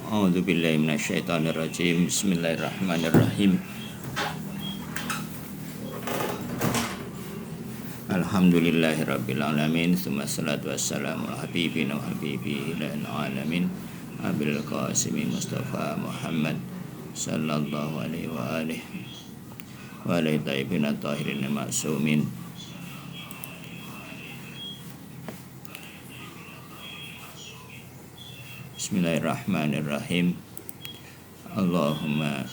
A'udzu billahi minasyaitonir rajim. Bismillahirrahmanirrahim. Alhamdulillahirabbil alamin. Wassalatu wassalamu ala habibina wa habibi ilal alamin. Abil Qasim Mustafa Muhammad sallallahu alaihi wa alihi wa alihi tayyibin tahirin ma'sumin. Bismillahirrahmanirrahim. Allahumma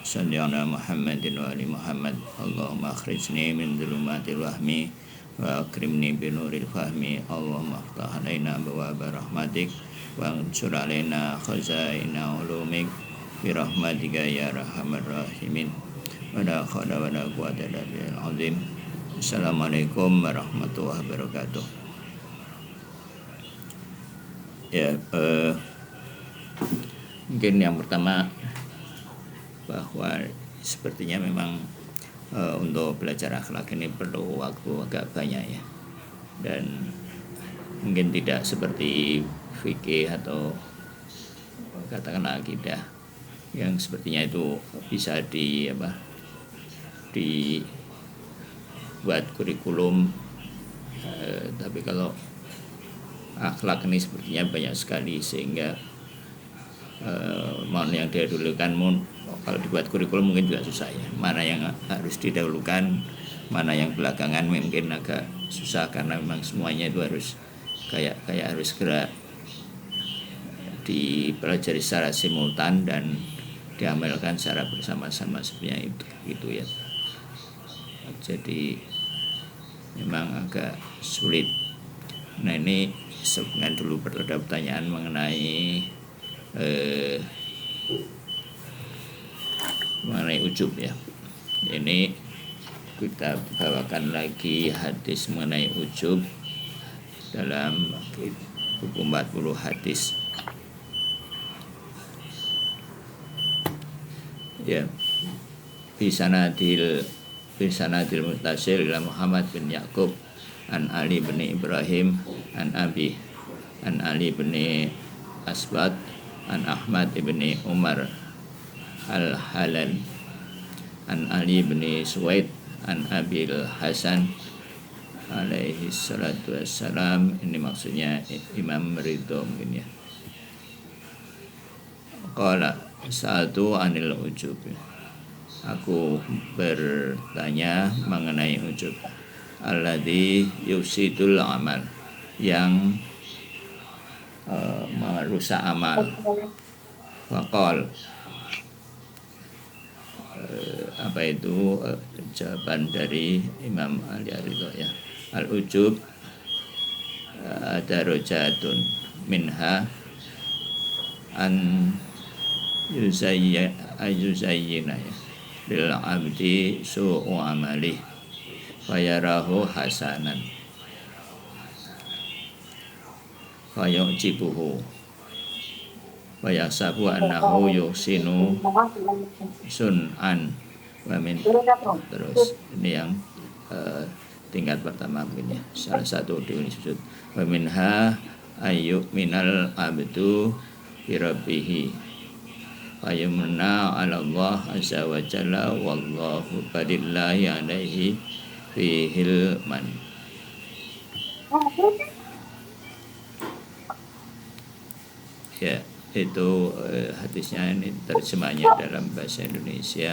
salli ala Muhammadin wa ali Muhammad. Allahumma akhrijni min dhulumatil wahmi wa akrimni bi nuril fahmi. Allahumma aftah alaina abwaaba rahmatik wa ansur alaina khazaina ulumik bi rahmatika ya arhamar rahimin. Wa la haula wa la quwwata illa billahil azim. Assalamualaikum warahmatullahi wabarakatuh. Ya, mungkin yang pertama bahwa sepertinya memang untuk belajar akhlak ini perlu waktu agak banyak ya, dan mungkin tidak seperti fikih atau katakanlah akidah yang sepertinya itu bisa dibuat kurikulum, tapi kalau akhlak ini sepertinya banyak sekali sehingga mana yang didahulukan kalau dibuat kurikulum mungkin juga susah ya, mana yang harus didahulukan, mana yang belakangan mungkin agak susah karena memang semuanya itu harus kayak harus segera dipelajari secara simultan dan diamalkan secara bersama-sama sebenarnya itu gitu ya. Jadi memang agak sulit. Nah, ini sebenarnya dulu ada pertanyaan mengenai ujub ya. Ini kita bawakan lagi hadis mengenai ujub dalam buku 40 hadis. Ya. Bisanadil muttasil ila Muhammad bin Yaqub an Ali bin Ibrahim an Abi an Ali bin Asbad an Ahmad bin Umar al-Halal an Ali bin Suwaid an Abil Hasan alaihi salatu wassalam. Ini maksudnya Imam Ridho mungkin ya. Qala sa'atu anil ujub. Aku bertanya mengenai ujub. Alladzi yufsidul amal, yang merusak amal. Faqal, apa itu jawaban dari Imam Al-Ridho ya. Al-ujub darajatun minha an yuzayyina ya lil abdi su'u amalih fayarahu hasanan fayu'jibuhu wayasabu annahu yuhsinu sun'an wa min. Terus ini yang tingkat pertama mungkin ya, salah satu di sujud. Wa minha ayyuk minal abdu bi rabbih fayumna 'ala Allah azza wa jalla wallahu badillahi alaihi fihil man. Ya, itu hadisnya. Ini terjemahnya dalam bahasa Indonesia.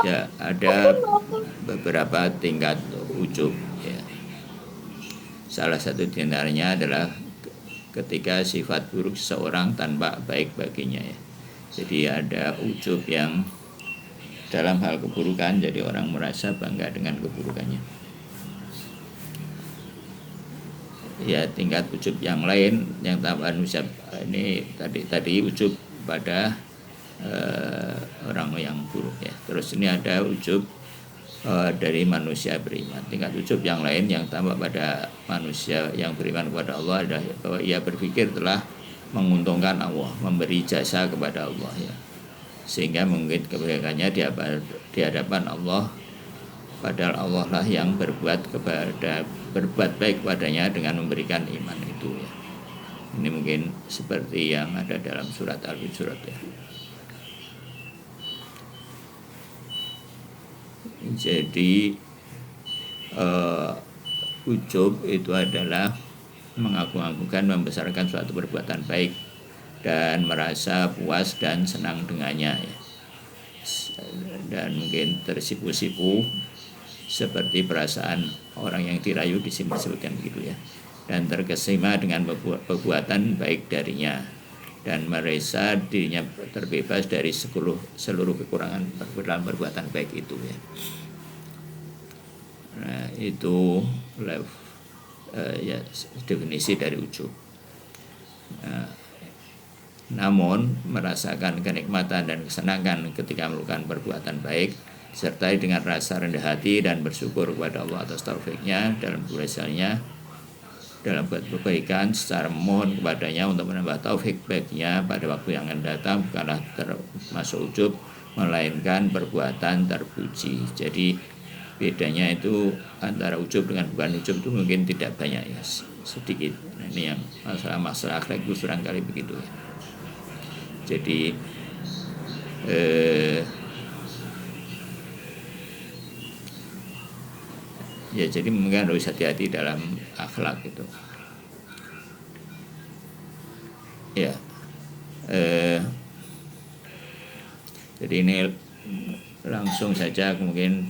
Ya, ada beberapa tingkat ujub ya. Salah satu di antaranya adalah ketika sifat buruk seseorang tanpa baik baginya ya. Jadi ada ujub yang dalam hal keburukan, jadi orang merasa bangga dengan keburukannya. Ya, tingkat ujub yang lain yang tambahan ujub ini tadi ujub pada orang yang buruk ya. Terus ini ada ujub dari manusia beriman. Tingkat ujub yang lain yang tambah pada manusia yang beriman kepada Allah adalah bahwa ia berpikir telah menguntungkan Allah, memberi jasa kepada Allah ya, sehingga mungkin kebaikannya di hadapan Allah padahal Allah lah yang berbuat baik kepadanya dengan memberikan iman itu ya. Ini mungkin seperti yang ada dalam surat Al-Hujurat ya. Jadi ujub itu adalah mengagung-agungkan, membesarkan suatu perbuatan baik dan merasa puas dan senang dengannya ya. Dan mungkin tersipu-sipu seperti perasaan orang yang dirayu di sini disebutkan begitu ya. Dan terkesima dengan perbuatan baik darinya dan merasa dirinya terbebas dari seluruh kekurangan dalam perbuatan baik itu ya. Nah, itu ya definisi dari ujub. Namun merasakan kenikmatan dan kesenangan ketika melakukan perbuatan baik disertai dengan rasa rendah hati dan bersyukur kepada Allah atas taufiknya dalam keberhasilannya dalam buat kebaikan secara memohon kepadanya untuk menambah taufik baiknya pada waktu yang akan datang bukanlah termasuk ujub melainkan perbuatan terpuji. Jadi bedanya itu antara ujub dengan bukan ujub itu mungkin tidak banyak ya, sedikit. Nah, ini yang masalah akhlak itu barangkali begitu ya. Jadi ya jadi mungkin harus hati-hati dalam akhlak itu ya. Jadi ini langsung saja mungkin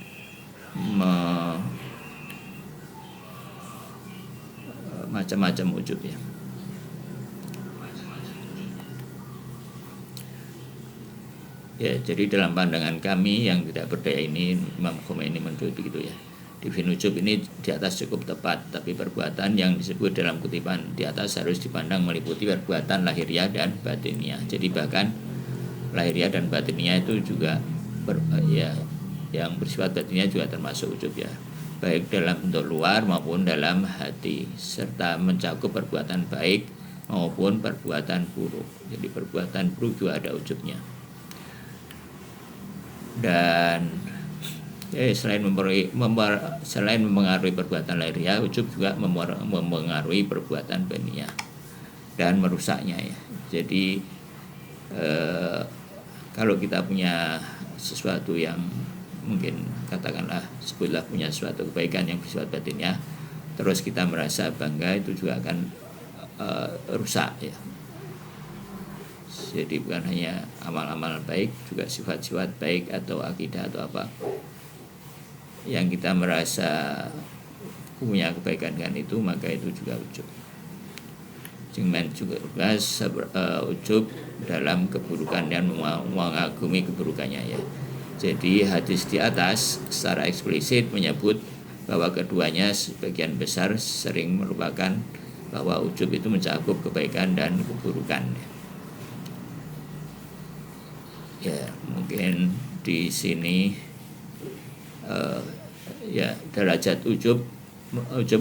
macam-macam ujub ya. Ya, jadi dalam pandangan kami yang tidak berdaya ini, Imam Khomeini menurut begitu ya. Definisi ujub ini di atas cukup tepat, tapi perbuatan yang disebut dalam kutipan di atas harus dipandang meliputi perbuatan lahiriah dan batiniah. Jadi bahkan lahiriah dan batiniah itu juga ya, yang bersifat batiniah juga termasuk ujub ya, baik dalam bentuk luar maupun dalam hati, serta mencakup perbuatan baik maupun perbuatan buruk. Jadi perbuatan buruk juga ada ujubnya. Dan selain mempengaruhi perbuatan lahiriah, ujub juga mempengaruhi perbuatan batiniah dan merusaknya ya. Jadi kalau kita punya sesuatu yang mungkin katakanlah sebutlah punya suatu kebaikan yang bersifat batiniah, terus kita merasa bangga, itu juga akan rusak ya. Jadi bukan hanya amal-amal baik, juga sifat-sifat baik atau akidah atau apa yang kita merasa punya kebaikan dengan itu, maka itu juga ujub. Jangan juga ujub dalam keburukan dan mengagumi keburukannya ya. Jadi hadis di atas secara eksplisit menyebut bahwa keduanya sebagian besar sering merupakan bahwa ujub itu mencakup kebaikan dan keburukan. Ya, mungkin di sini ya derajat ujub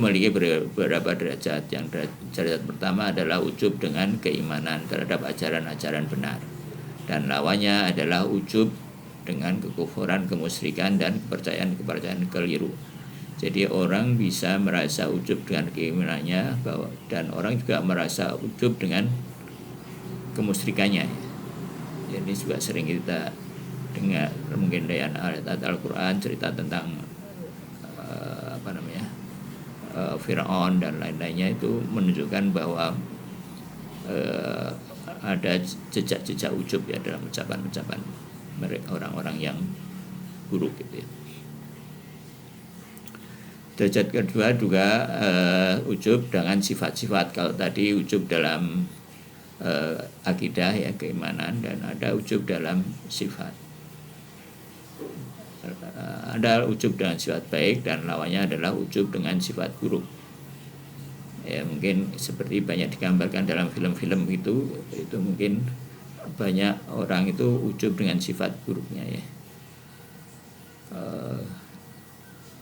memiliki beberapa derajat. Yang derajat pertama adalah ujub dengan keimanan terhadap ajaran-ajaran benar, dan lawannya adalah ujub dengan kekufuran, kemusyrikan dan kepercayaan keliru. Jadi orang bisa merasa ujub dengan keimanannya dan orang juga merasa ujub dengan kemusyrikannya. Jadi juga sering kita dengar mungkin dari ayat Al-Quran cerita tentang Fir'aun dan lain-lainnya, itu menunjukkan bahwa ada jejak-jejak ujub ya dalam ucapan-ucapan mereka, orang-orang yang buruk gitu ya. Derajat kedua juga ujub dengan sifat-sifat. Kalau tadi ujub dalam akidah ya, keimanan, dan ada ujub dalam sifat. Ada ujub dengan sifat baik dan lawannya adalah ujub dengan sifat buruk. Ya, mungkin seperti banyak digambarkan dalam film-film itu mungkin banyak orang itu ujub dengan sifat buruknya ya.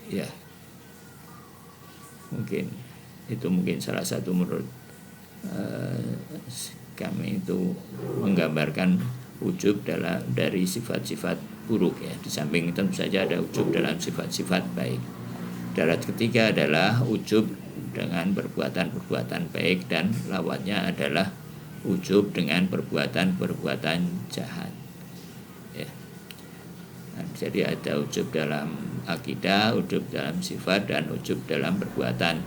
Ya, mungkin itu salah satu menurut kami itu menggambarkan ujub dari sifat-sifat buruk ya. Di samping tentu saja ada ujub dalam sifat-sifat baik. Darat ketiga adalah ujub dengan perbuatan-perbuatan baik, dan lawannya adalah ujub dengan perbuatan-perbuatan jahat ya. Nah, jadi ada ujub dalam akidah, ujub dalam sifat, dan ujub dalam perbuatan.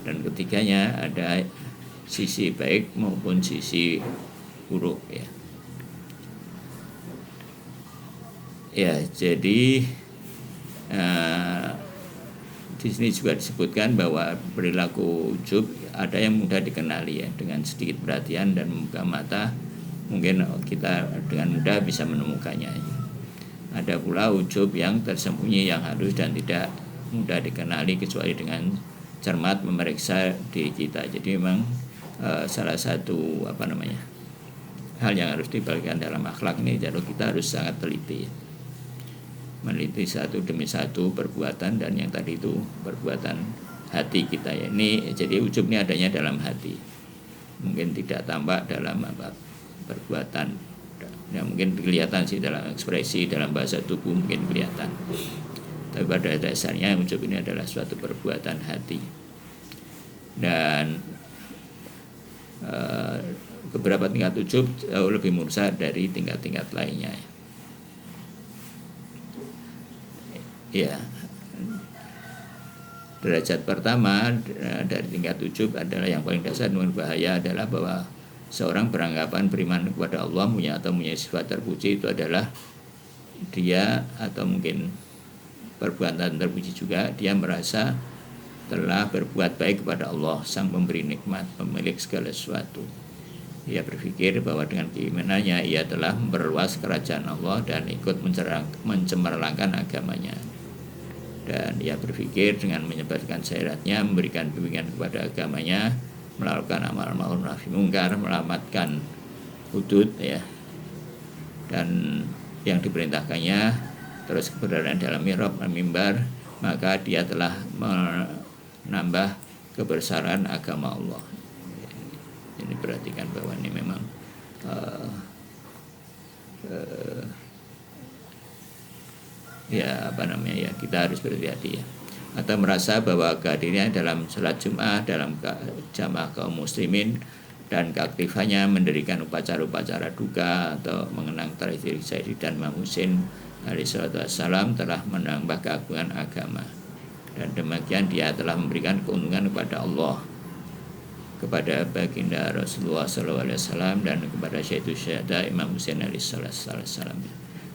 Dan ketiganya ada sisi baik maupun sisi buruk ya. Ya, jadi di sini juga disebutkan bahwa perilaku ujub ada yang mudah dikenali ya, dengan sedikit perhatian dan membuka mata mungkin kita dengan mudah bisa menemukannya. Ada pula ujub yang tersembunyi, yang halus dan tidak mudah dikenali kecuali dengan cermat memeriksa diri kita. Jadi memang salah satu hal yang harus diperhatikan dalam akhlak ini, jadi kita harus sangat teliti, meneliti satu demi satu perbuatan, dan yang tadi itu perbuatan hati kita ya. Ini jadi ujub ini adanya dalam hati, mungkin tidak tampak dalam perbuatan ya, mungkin kelihatan sih dalam ekspresi, dalam bahasa tubuh mungkin kelihatan, tapi pada dasarnya ujub ini adalah suatu perbuatan hati. Dan beberapa tingkat ujub jauh lebih mursa dari tingkat-tingkat lainnya ya. Derajat pertama dari tingkat ujub adalah yang paling dasar dan bahaya, adalah bahwa seorang beranggapan beriman kepada Allah, punya sifat terpuji, itu adalah dia, atau mungkin perbuatan terpuji juga, dia merasa telah berbuat baik kepada Allah, sang pemberi nikmat, pemilik segala sesuatu. Ia berpikir bahwa dengan keimanannya ia telah memperluas kerajaan Allah dan ikut mencemerlangkan agamanya. Dan ia berpikir dengan menyebarkan syariatnya, memberikan bimbingan kepada agamanya, melakukan amal ma'ruf nahi mungkar, melamatkan hudud ya, dan yang diperintahkannya, terus keberadaan dalam mihrab dan mimbar, maka dia telah menambah kebesaran agama Allah. Ini perhatikan bahwa ini memang kita harus berhati-hati ya. Atau merasa bahwa kehadirannya dalam sholat Jum'ah, dalam jamaah kaum muslimin, dan keaktifannya mendirikan upacara-upacara duka atau mengenang tradisi Sayyidi dan Imam Husain alaihissalam telah menambah keagungan agama. Dan demikian dia telah memberikan keuntungan kepada Allah, kepada baginda Rasulullah SAW, dan kepada Syaikhul Syahada Imam Husain alaihissalam.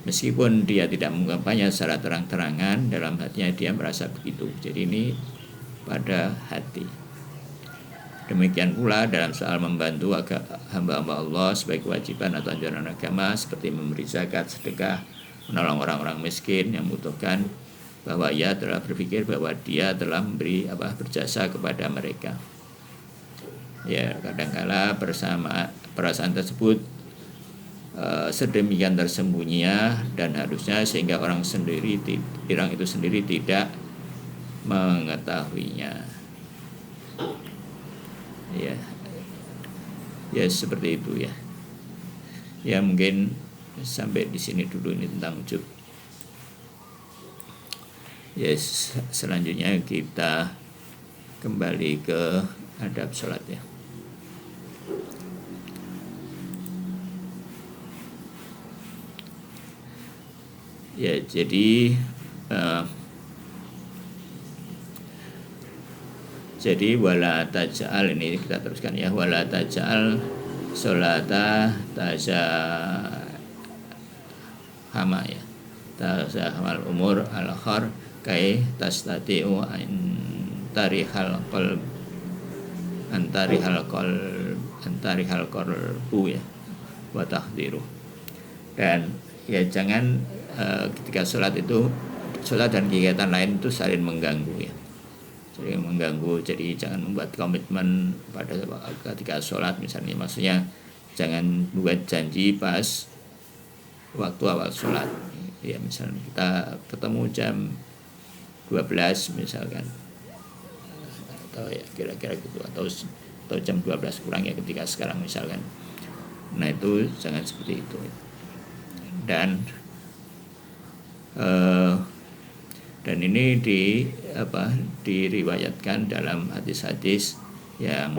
Meskipun dia tidak mengungkapkannya secara terang-terangan, dalam hatinya dia merasa begitu. Jadi ini pada hati. Demikian pula dalam soal membantu hamba-hamba Allah sebagai kewajiban atau anjuran agama, seperti memberi zakat, sedekah, menolong orang-orang miskin yang membutuhkan, bahwa ia telah berpikir bahwa dia telah memberi berjasa kepada mereka. Ya, kadangkala bersama perasaan tersebut sedemikian tersembunyinya dan harusnya sehingga orang itu sendiri tidak mengetahuinya. Ya seperti itu ya. Ya mungkin sampai di sini dulu ini tentang ujub. Yes, selanjutnya kita kembali ke adab sholat ya. Ya, jadi wala taj'al, ini kita teruskan ya, wala taj'al sholata tazahama ya, tazahamal umur al-akhar kai tastati'u antarihal qalbu ya wa tahdiru. Dan ya jangan ketika sholat dan kegiatan lain itu saling mengganggu ya, saling mengganggu. Jadi jangan membuat komitmen pada ketika sholat misalnya, maksudnya jangan buat janji pas waktu awal sholat ya, misalnya kita ketemu jam 12 misalkan, atau ya kira-kira gitu, atau jam 12 kurang ya ketika sekarang misalkan. Nah itu jangan seperti itu. dan ini diriwayatkan dalam hadis-hadis yang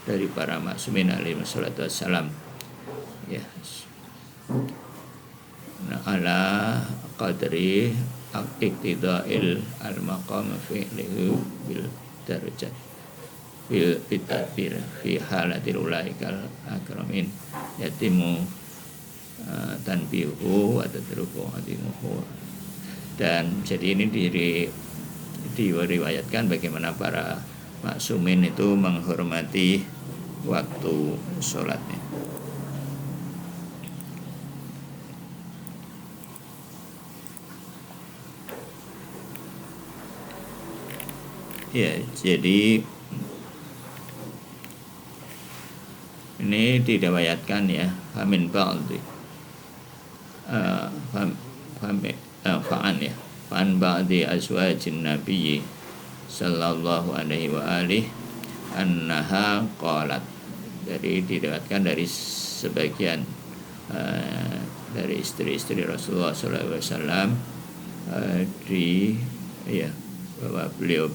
dari para maksumin alaihi wassalatu wassalam, ya. Nah, ala qadri iqtida'il al-maqam fi'lihi bil darajat bil tadbir fi halatil ulaikal akramin yatimu tanbihu wa tadruku adimuhu. Dan jadi ini diriwayatkan bagaimana para maksumin itu menghormati waktu sholatnya. Ya, jadi ini diriwayatkan ya, famin ba'di fa'an ya, fa'an ba'di azwajin nabiyyi sallallahu alaihi wa alihi annaha qalat. Jadi diriwayatkan dari sebagian dari istri-istri Rasulullah sallallahu alaihi wasallam bahwa beliau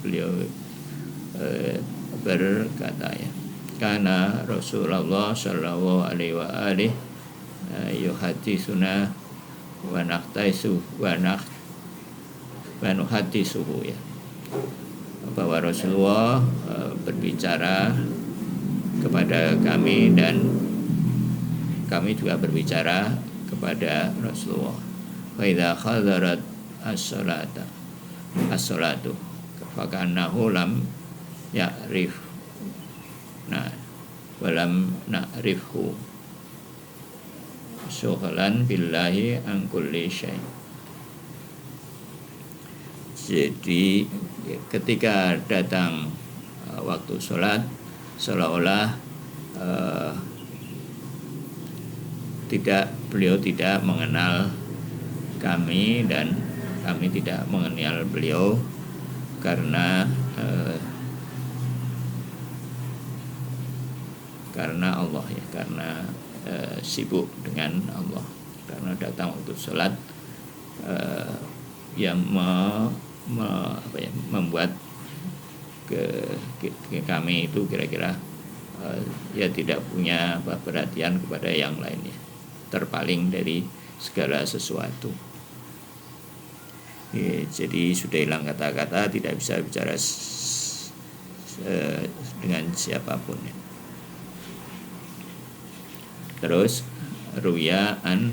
berkata, ya, karena Rasulullah sallallahu alaihi wa alihi yuhaditsuna wa nahtaisu wa nuhaditsuhu, ya, bahwa Rasulullah berbicara kepada kami dan kami juga berbicara kepada Rasulullah. Fa idza hadarat as-salatu fakannahu lam ya'rif walam na'rifhu syughlan billahi an kulli syai'. Jadi ketika datang waktu sholat, seolah-olah beliau tidak mengenal kami dan kami tidak mengenal beliau karena Allah, ya, karena sibuk dengan Allah, karena datang waktu sholat yang membuat kami itu kira-kira ya tidak punya perhatian kepada yang lainnya, terpaling dari segala sesuatu. Ya, jadi sudah hilang kata-kata, tidak bisa bicara dengan siapapun, ya. Terus ruya an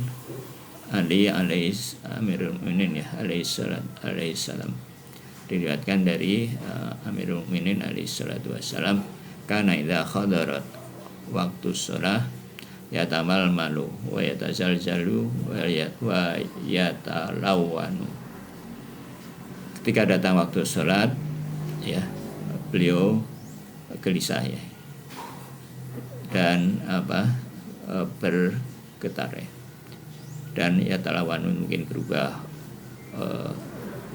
Ali Amirul Mukminin, ya, alaihi salam, diriwayatkan dari Amirul Mukminin alaihi salatu wassalam, kana idza khadarat waktu shalah yatamal malu wa yatazalzalu wa yatalawanu. Ketika datang waktu sholat, ya, beliau gelisah, ya, dan bergetar, ya, dan yatalawanu mungkin berubah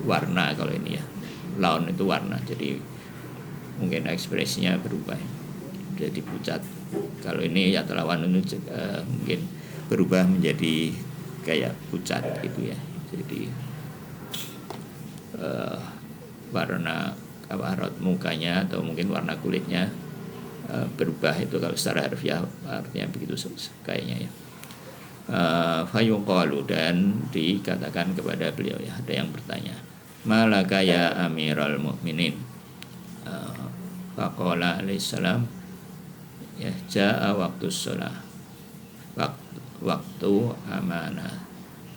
warna. Kalau ini, ya, laun itu warna, jadi mungkin ekspresinya berubah, jadi pucat. Kalau ini yatalawanu mungkin berubah menjadi kayak pucat gitu, ya, jadi warna raut mukanya atau mungkin warna kulitnya berubah. Itu kalau secara harfiah artinya begitu kayaknya, ya. Fayuqalu, dan dikatakan kepada beliau, ya, ada yang bertanya, malaka ya Amirul Mukminin. Faqala alaihi salam, ya, jaa waktu shalah, waktu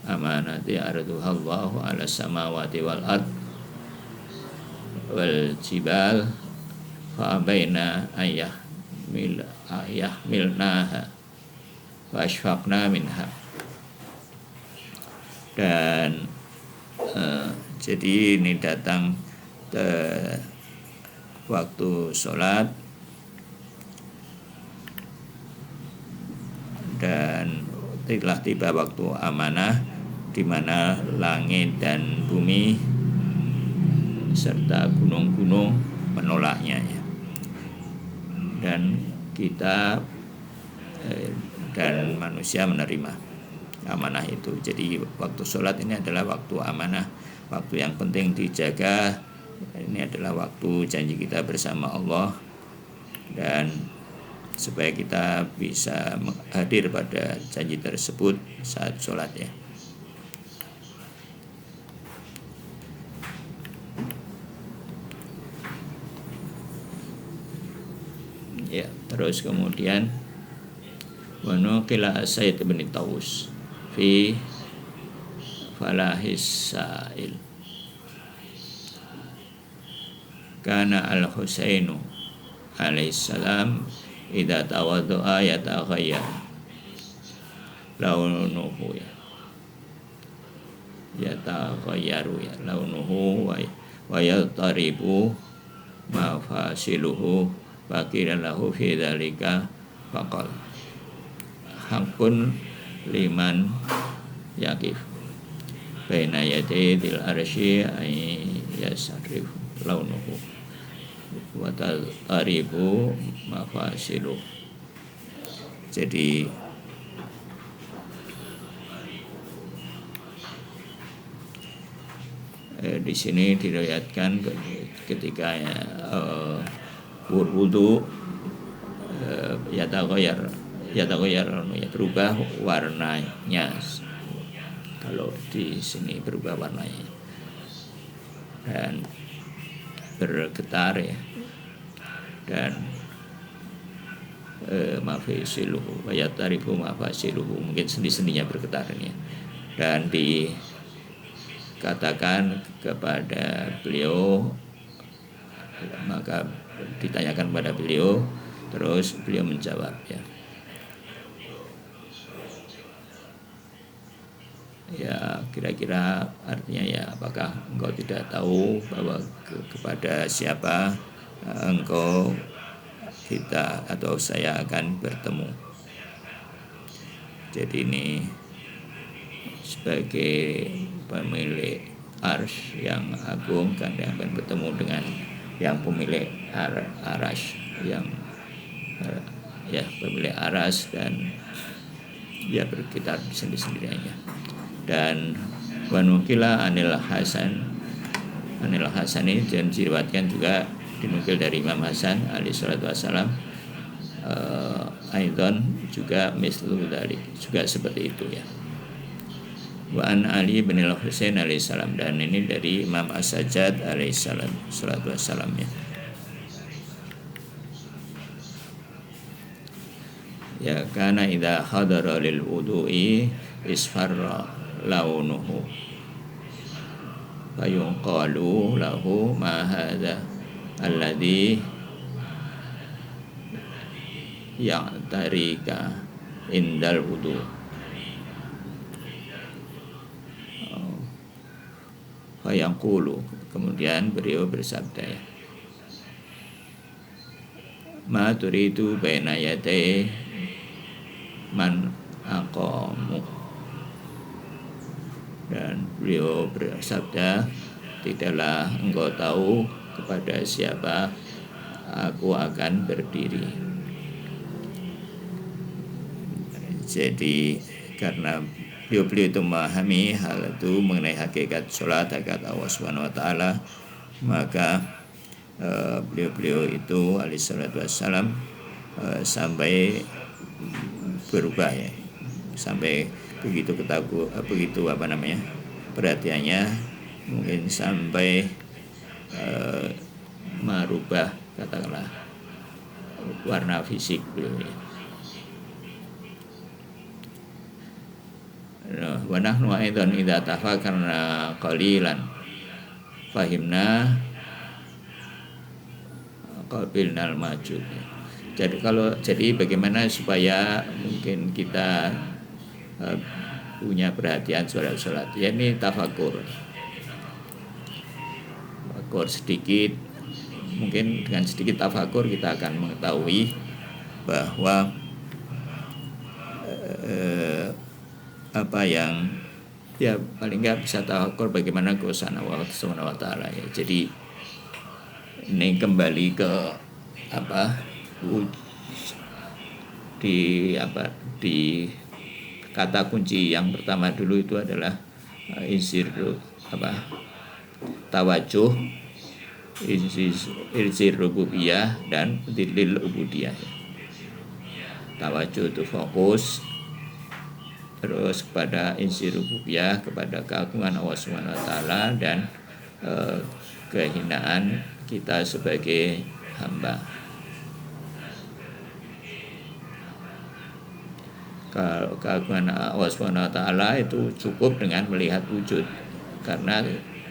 amanati arduhallahu ala samawati wal ard wal jibal fa abaina milnaha wa ashfaqna minha. Dan jadi ini datang waktu sholat dan telah tiba waktu amanah, di mana langit dan bumi serta gunung-gunung menolaknya, ya. Dan kita dan manusia manusia menerima amanah itu. Jadi waktu sholat ini adalah waktu amanah, waktu yang penting dijaga. Ini adalah waktu janji kita bersama Allah, dan supaya kita bisa hadir pada janji tersebut saat sholat ya. Ya, terus kemudian wa nuqila Sayyid bin Tawus fi falahis sa'il kana al-Husainu alaihissalam idza tawaddu'a yataghayyar launuhu yataghayyaru launuhu wa yataribu mafasiluhu faqiran lahu fi dzalika faqal hakun liman yaqif baina yadayil arsy ay yasrif launuhu wa taribu mafasiluhu. Jadi di sini diriwayatkan ketika wudu yataghayyar berubah warnanya. Kalau di sini berubah warnanya dan bergetar ya, dan mafasiluhu wa yataribu mafasiluhu, mungkin sendi-sendinya bergetar ini ya. Dan dikatakan kepada beliau, maka ditanyakan kepada beliau, terus beliau menjawab ya. Ya kira-kira artinya ya, apakah engkau tidak tahu bahwa kepada siapa engkau, kita atau saya akan bertemu. Jadi ini sebagai pemilik arsy yang agung kan yang akan bertemu dengan yang pemilik aras, yang pemilik aras, dan dia berkitar sendiri-sendirinya. Dan wanukila anil Hasan ini dan diriwayatkan juga, dinukil dari Imam Hasan alaihi salatu wassalam, Aidon juga mislu dzalik, juga seperti itu ya. Wa an Ali bin al-Husain alaihi salam, dan ini dari Imam As-Sajjad alaihi salatu wassalam ya. Ya kana idza hadara lil wudu'i isfarra launuhu fayunqalu lahu ma hadza alladhi ya'tarika indal wudu'. Fayaqulu, kemudian beliau bersabda ya, ma turidu baina yaday man aqamu. Dan beliau bersabda, tidaklah engkau tahu kepada siapa aku akan berdiri. Jadi karena beliau itu memahami hal itu mengenai hakikat sholat, hakikat Allah Subhanahu wa taala, maka beliau itu alaihi salatu wassalam sampai berubah ya, sampai begitu perhatiannya mungkin sampai merubah katakanlah warna fisik beliau ya. Wa nahnu aidan idza tafakkarna qalilan fahimna qabilnal majud. Jadi bagaimana supaya mungkin kita punya perhatian sholat ya, ini tafakur sedikit, mungkin dengan sedikit tafakur kita akan mengetahui bahwa apa yang ya paling nggak bisa tafakur bagaimana kebesaran Allah Subhanahu wa taala ya. Jadi ini kembali ke di kata kunci yang pertama dulu itu adalah insir tawajuh, insir rububiyah dan dilil ubudiyah. Tawajuh itu fokus, terus kepada insir rububiyah, kepada keagungan Allah Subhanahu wa taala, dan kehinaan kita sebagai hamba. Kalau keagungan Allah Subhanahu wa taala itu cukup dengan melihat wujud, karena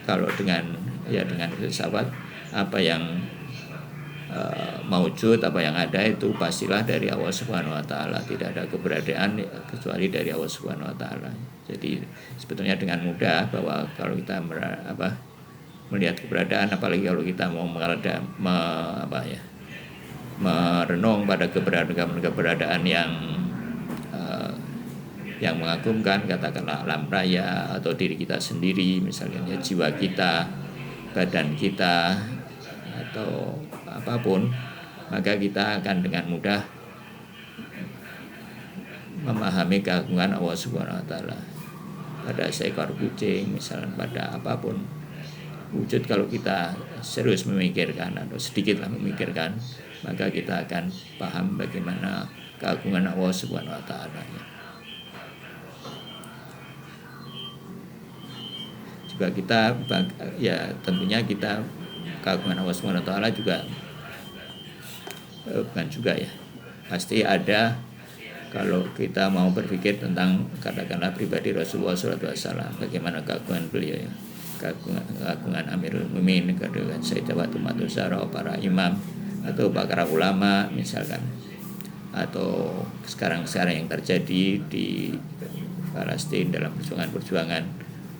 kalau dengan filsafat apa yang maujud, apa yang ada itu pastilah dari Allah Subhanahu wa taala. Tidak ada keberadaan kecuali dari Allah Subhanahu wa taala. Jadi sebetulnya dengan mudah bahwa kalau kita melihat keberadaan, apalagi kalau kita mau merenung pada keberadaan yang mengagumkan, katakanlah alam raya atau diri kita sendiri, misalnya jiwa kita, badan kita, atau apapun, maka kita akan dengan mudah memahami keagungan Allah Subhanahu wa taala. Pada seekor kucing misalnya, pada apapun wujud, kalau kita serius memikirkan atau sedikitlah memikirkan, maka kita akan paham bagaimana keagungan Allah Subhanahu wa taala. Juga kita tentunya kita keagungan Allah Subhanahu wa taala juga bukan juga pasti ada. Kalau kita mau berpikir tentang katakanlah pribadi Rasulullah SAW, bagaimana keagungan beliau, keagungan Amirul Mukminin, keagungan Sayyidah Fatimah Zahra, para imam atau para ulama misalkan, atau sekarang yang terjadi di Palestina dalam perjuangan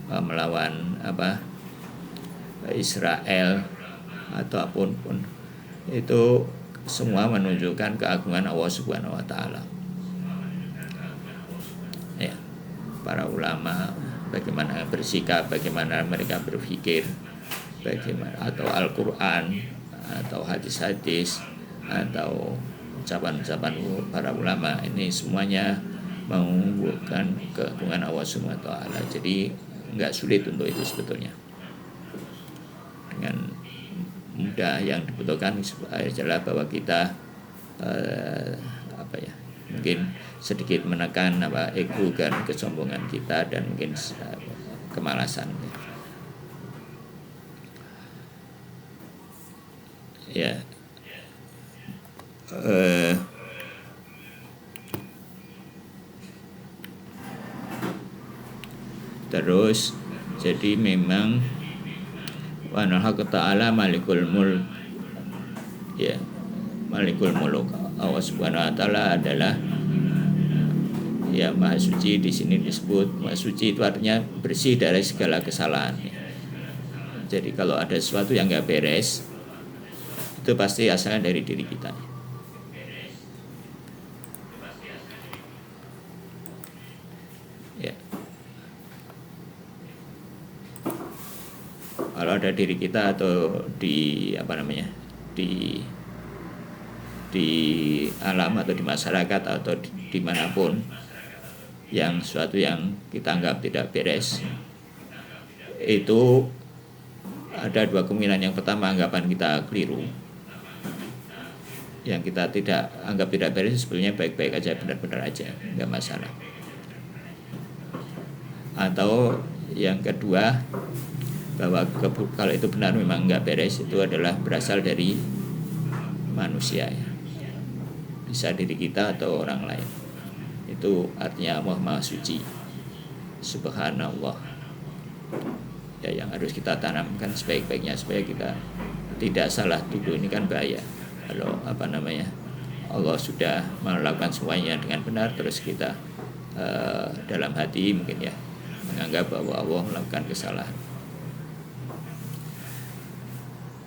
melawan Israel atau apapun, itu semua menunjukkan keagungan Allah Subhanahu wa taala. Para ulama bagaimana bersikap, bagaimana mereka berpikir, bagaimana, atau Al-Qur'an atau hadis-hadis atau ucapan-ucapan para ulama, ini semuanya mengunggulkan keagungan Allah Subhanahu wa taala. Jadi enggak sulit untuk itu sebetulnya. Dengan mudah yang dibutuhkan adalah bahwa kita mungkin sedikit menekan ego dan kesombongan kita, dan mungkin kemalasan. Terus jadi memang wa nahaq ta'ala malikul mulk, malikul muluk. Allah Subhanahu wa taala adalah Maha Suci. Di sini disebut Maha Suci itu artinya bersih dari segala kesalahan. Jadi kalau ada sesuatu yang enggak beres, itu pasti asalnya dari diri kita. Kalau ada diri kita atau di di alam atau di masyarakat atau dimanapun yang sesuatu yang kita anggap tidak beres, itu ada dua kemungkinan. Yang pertama, anggapan kita keliru, yang kita tidak anggap tidak beres sebetulnya baik-baik aja, benar-benar aja, nggak masalah. Atau yang kedua, bahwa kalau itu benar memang nggak beres, itu adalah berasal dari manusia, bisa diri kita atau orang lain. Itu artinya Allah Maha Suci, Subhanallah. Yang harus kita tanamkan sebaik-baiknya supaya kita tidak salah tuduh. Ini kan bahaya kalau Allah sudah melakukan semuanya dengan benar, terus kita dalam hati mungkin menganggap bahwa Allah melakukan kesalahan.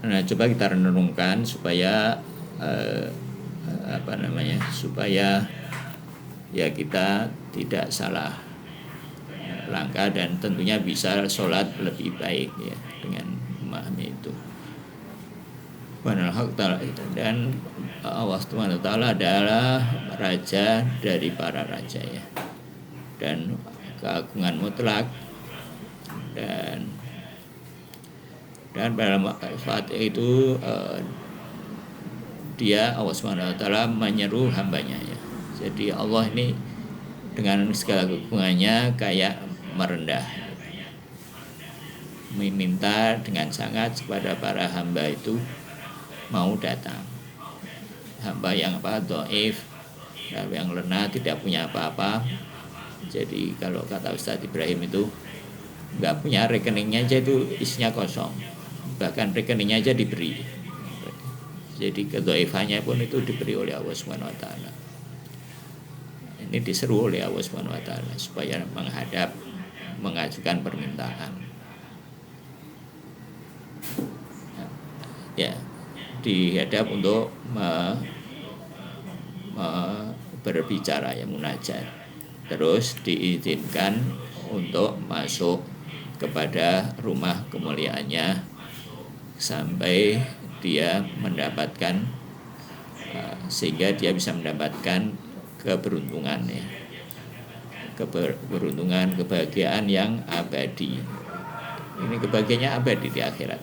Nah, coba kita renungkan supaya supaya kita tidak salah langkah, dan tentunya bisa sholat lebih baik dengan memahami itu. Dan Allah Subhanahu wa taala adalah raja dari para raja dan keagungan mutlak, dan pada saat itu dia Allah Subhanahu wa taala menyeru hambanya ya. Jadi Allah ini dengan segala keagungannya kayak merendah, meminta dengan sangat kepada para hamba itu mau datang. Hamba yang dhaif, yang lemah, tidak punya apa-apa. Jadi kalau kata Ustadz Ibrahim itu nggak punya, rekeningnya aja itu isinya kosong, bahkan rekeningnya aja diberi. Jadi kedhaifannya pun itu diberi oleh Allah Subhanahu wa taala. Ini diseru oleh Allah Subhanahu wa taala supaya mengajukan permintaan. Ya, dihadap untuk berbicara ya, munajat. Terus diizinkan untuk masuk kepada rumah kemuliaannya sampai dia mendapatkan sehingga dia bisa mendapatkan keberuntungan ya. Keberuntungan, kebahagiaan yang abadi. Ini kebahagiaannya abadi di akhirat.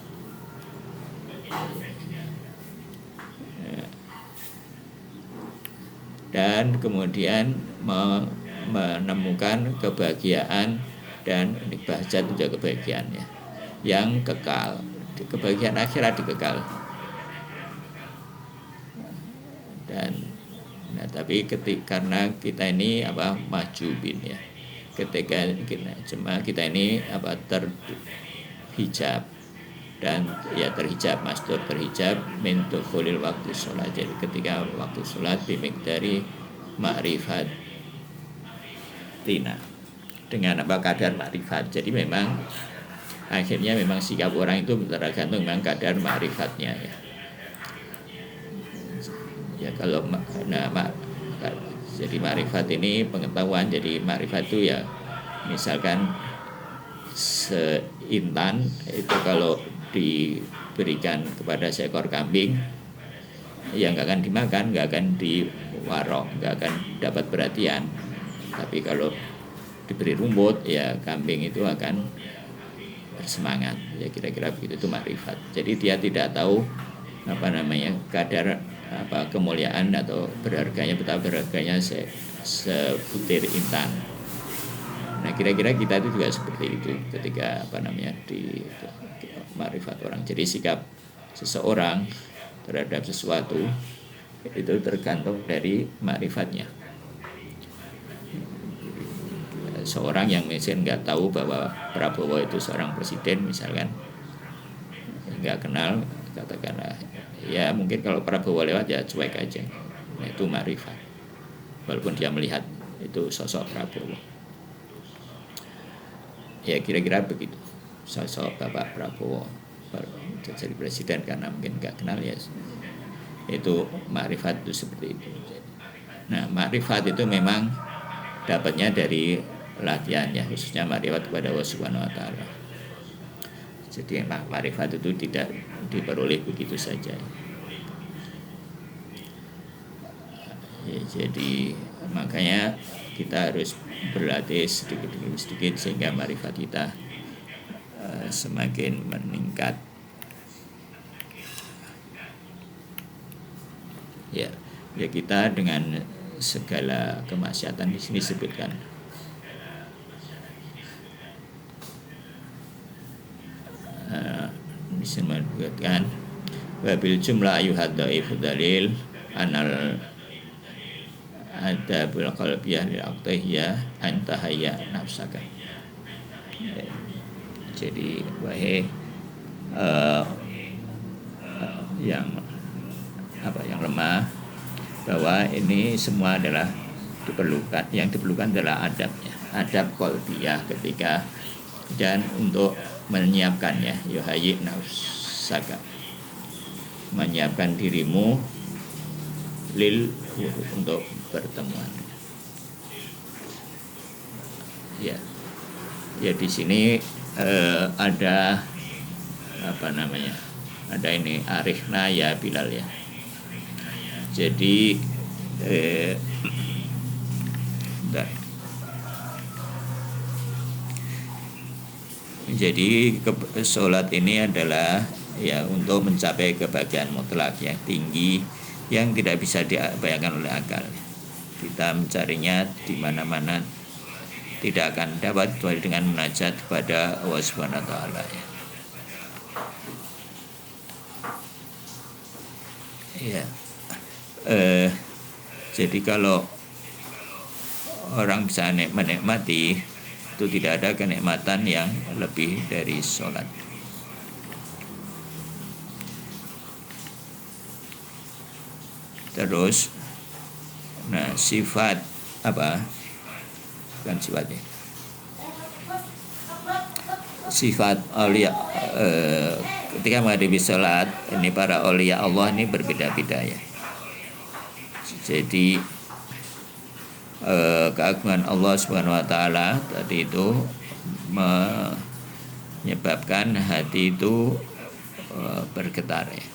Dan kemudian menemukan kebahagiaan dan bahasa itu juga kebahagiaannya yang kekal, kebahagiaan akhirat dikekal. Dan tapi karena kita ini mahjubin ya, ketika kita ini terhijab dan ya terhijab, mastur terhijab min dukhulil waktu sholat. Jadi ketika waktu sholat bimiqdari ma'rifat tina, dengan kadar makrifat. Jadi memang akhirnya memang sikap orang itu tergantung memang kadar makrifatnya ya. Ya kalau jadi makrifat ini pengetahuan. Jadi makrifat itu ya misalkan seintan itu kalau diberikan kepada seekor kambing ya nggak akan dimakan, nggak akan diwarok, nggak akan dapat perhatian. Tapi kalau diberi rumput ya kambing itu akan bersemangat ya, kira-kira begitu. Itu makrifat. Jadi dia tidak tahu kadar kemuliaan atau berharganya, betapa berharganya sebutir intan. Nah kira-kira kita itu juga seperti itu ketika di makrifat orang. Jadi sikap seseorang terhadap sesuatu itu tergantung dari makrifatnya. Seorang yang misalnya nggak tahu bahwa Prabowo itu seorang presiden misalkan, nggak kenal, katakanlah ya mungkin kalau Prabowo lewat ya cuek aja. Nah, itu makrifat walaupun dia melihat itu sosok Prabowo. Ya kira-kira begitu sosok Bapak Prabowo jadi presiden, karena mungkin nggak kenal ya, itu makrifat itu seperti itu. Nah makrifat itu memang dapatnya dari latihan ya, khususnya makrifat kepada Allah Subhanahu wa taala. Jadi makrifat itu tidak diperoleh begitu saja. Ya, jadi makanya kita harus berlatih sedikit demi sedikit sehingga makrifat kita semakin meningkat. Ya kita dengan segala kemaksiatan di sini sebutkan. Disebutkan wabil jumlah ayuhad dhaif dalil anal adabul qalbiyah lil aqtahiyah antahaya nafsaka. Jadi wahai yang lemah, bahwa ini semua adalah diperlukan, yang diperlukan adalah adabnya, adab qalbiyah ketika dan untuk menyiapkannya, yuhayyi nafsaka, menyiapkan dirimu untuk pertemuan. Ya di sini ada ada ini arifna ya Bilal ya. Jadi Jadi sholat ini adalah ya untuk mencapai kebahagiaan mutlak yang tinggi yang tidak bisa dibayangkan oleh akal. Kita mencarinya di mana-mana, tidak akan dapat kecuali dengan munajat kepada Allah Subhanahu wa taala ya. Ya. Jadi kalau orang bisa menikmati, itu tidak ada kenikmatan yang lebih dari sholat. Terus, nah sifat apa? Bukan sifatnya. Sifat aulia ketika menghadapi sholat, ini para aulia Allah ini berbeda-beda ya. Jadi keagungan Allah Subhanahu wa taala tadi itu menyebabkan hati itu bergetar ya.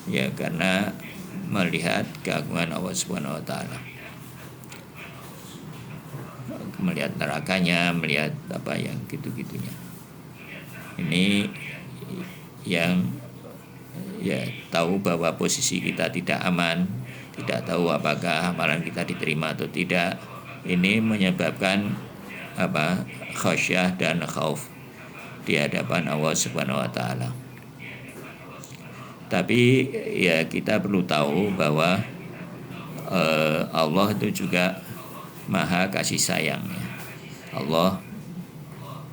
Ya karena melihat keagungan Allah Subhanahu wa taala. Melihat nerakanya, melihat apa yang gitu-gitunya. Ini yang ya tahu bahwa posisi kita tidak aman, tidak tahu apakah amalan kita diterima atau tidak. Ini menyebabkan apa? Khasyah dan khauf di hadapan Allah Subhanahu wa taala. Tapi ya kita perlu tahu bahwa Allah itu juga Maha kasih sayang ya. Allah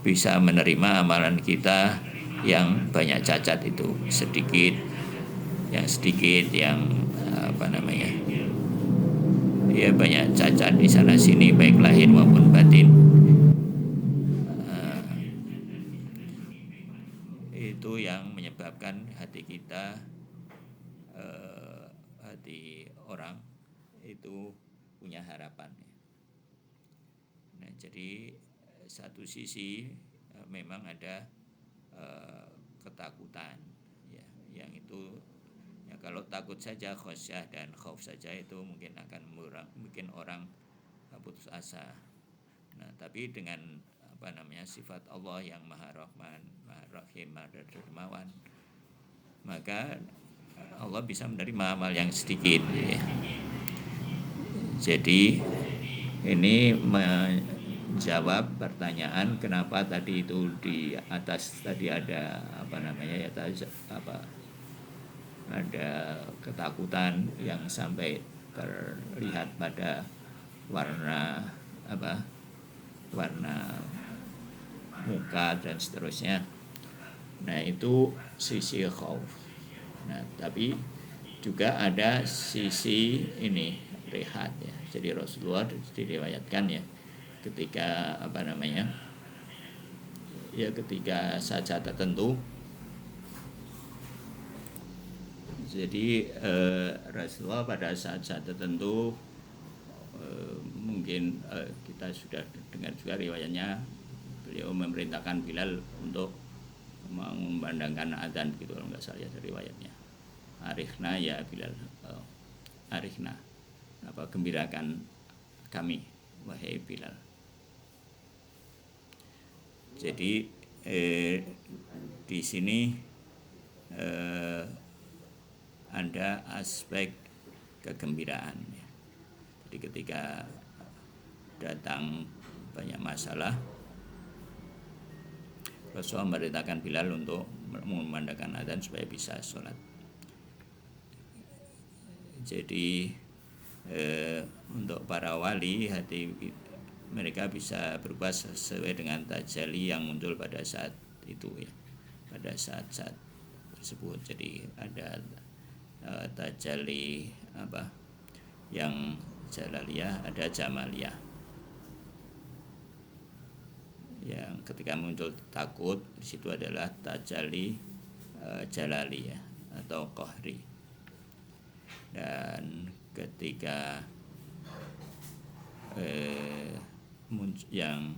bisa menerima amalan kita yang banyak cacat itu, sedikit yang apa namanya, ya banyak cacat di sana sini baik lahir maupun batin. Itu yang menyebabkan hati kita, hati orang itu punya harapan. Nah, jadi satu sisi memang ada ketakutan ya, yang itu ya kalau takut saja, khasyah dan khauf saja itu mungkin akan bikin orang putus asa. Nah, tapi dengan apa namanya sifat Allah yang Maha Rahman, Maha Rahim, Maha Dermawan, maka Allah bisa menerima amal yang sedikit ya. Jadi ini menjawab pertanyaan kenapa tadi itu di atas tadi ada apa namanya ya ada ketakutan yang sampai terlihat pada warna muka dan seterusnya. Nah, itu sisi khauf. Nah, tapi juga ada sisi ini rehat ya. Jadi Rasulullah diriwayatkan ya ketika ketika saat tertentu. Jadi Rasulullah pada saat tertentu mungkin kita sudah dengar juga riwayatnya, beliau memerintahkan Bilal untuk mengumandangkan adzan gitu kalau nggak salah ya riwayatnya. Arifna ya Bilal, arifna, gembirakan kami wahai Bilal. Jadi di sini ada aspek kegembiraan. Jadi ketika datang banyak masalah, Rasulullah memerintahkan Bilal untuk mengumandangkan adzan supaya bisa sholat. Jadi untuk para wali, hati mereka bisa berubah sesuai dengan tajalli yang muncul pada saat itu ya, pada saat-saat tersebut. Jadi ada tajalli yang jalaliyah, ada jamaliyah. Yang ketika muncul takut di situ adalah tajalli jalaliyah atau qahri. Dan ketika yang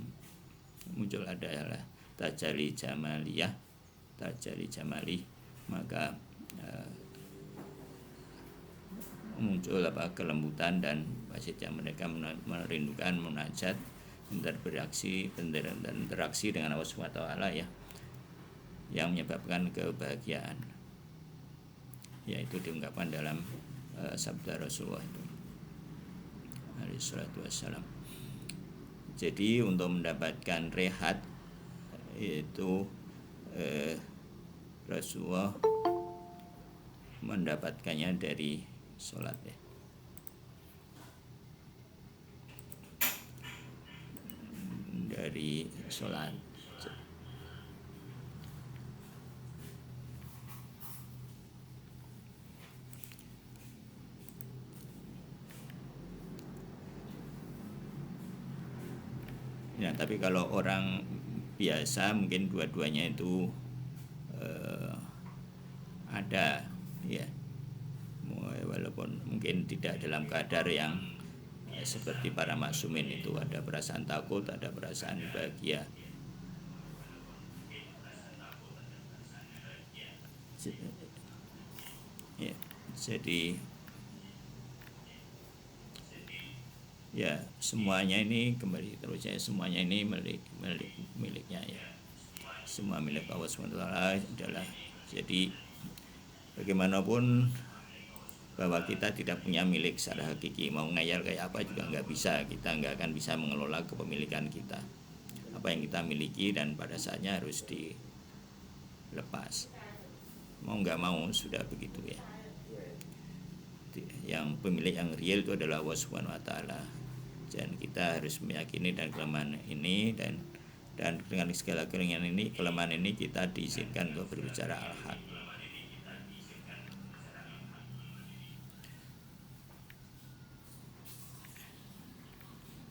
muncul adalah tajalli jamaliyah, tajalli jamali, maka muncul kelembutan dan wajibnya mereka merindukan munajat, berinteraksi dengan Allah Subhanahu wa taala ya, yang menyebabkan kebahagiaan, yaitu diungkapkan dalam sabda Rasulullah itu alaihi salatu wassalam. Jadi untuk mendapatkan rehat itu Rasulullah mendapatkannya dari sholat ya. Dari sholat. Ya, tapi kalau orang biasa mungkin dua-duanya itu ada ya, walaupun mungkin tidak dalam kadar yang seperti para maksumin itu, ada perasaan takut, ada perasaan bahagia. Ya, jadi ya semuanya ini kembali terus ya, semuanya ini miliknya ya, semua milik Allah SWT adalah. Jadi bagaimanapun bahwa kita tidak punya milik secara hakiki, mau ngayal kayak apa juga nggak bisa, kita nggak akan bisa mengelola kepemilikan kita, apa yang kita miliki, dan pada saatnya harus dilepas, mau nggak mau sudah begitu ya. Yang pemilik yang real itu adalah Allah Subhanahu wa taala, dan kita harus meyakini dan kelemahan ini, dan dengan segala kelemahan ini kita diizinkan untuk berbicara al-haq.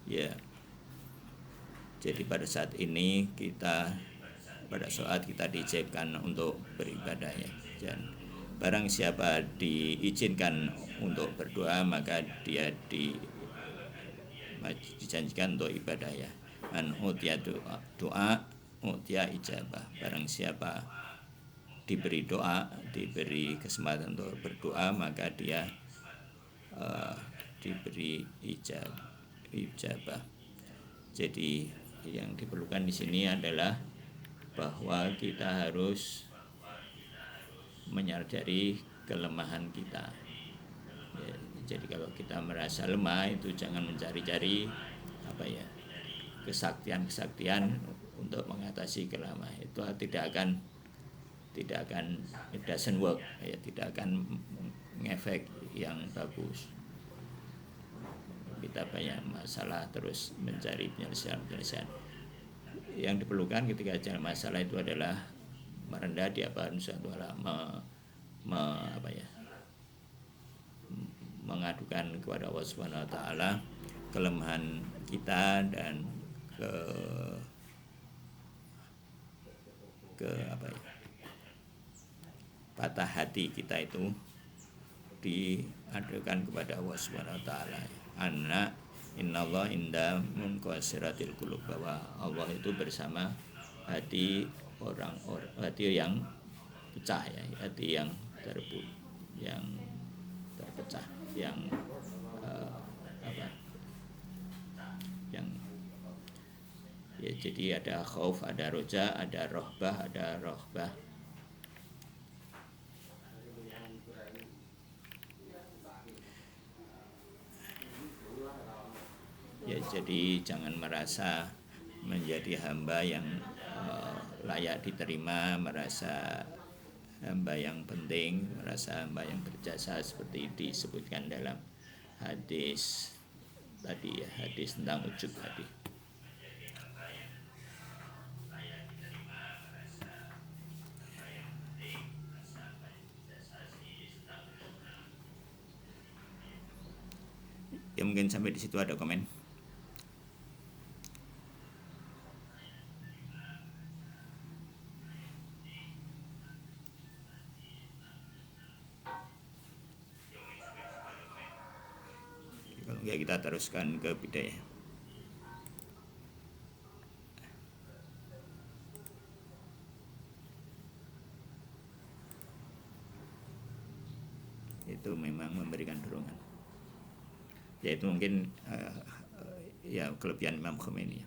Ya, jadi pada saat ini pada saat kita diizinkan untuk beribadah ya, dan barang siapa diizinkan untuk berdoa maka dia dijanjikan untuk ibadah ya. Man utiya doa utiya ijabah. Barang siapa diberi doa, diberi kesempatan untuk berdoa, maka dia diberi ijabah. Jadi yang diperlukan di sini adalah bahwa kita harus menyadari kelemahan kita ya. Jadi kalau kita merasa lemah itu jangan mencari-cari kesaktian untuk mengatasi kelemahan itu, tidak akan it doesn't work ya, tidak akan ngefek yang bagus. Kita banyak masalah terus mencari penyelesaian. Yang diperlukan ketika ada masalah itu adalah merendah di hadapan suatu Allah, mengadukan kepada Allah Subhanahu wa taala kelemahan kita dan patah hati kita itu diadukan kepada Allah Subhanahu wa taala. Innallaha inda munqasiratil qulub, bahwa Allah itu bersama hati hati yang pecah ya, hati yang terpecah, yang ya, jadi ada khauf, ada roja, ada rohbah. Ya, jadi jangan merasa menjadi hamba yang layak diterima, merasa hamba yang penting, merasa hamba yang berjasa, seperti disebutkan dalam hadis tadi ya, hadis tentang ujub tadi. Ya, mungkin sampai di situ ada komen. Kalau enggak kita teruskan ke bidayah. itu memang memberikan dorongan. Ya itu mungkin ya kelebihan Imam Khomeini.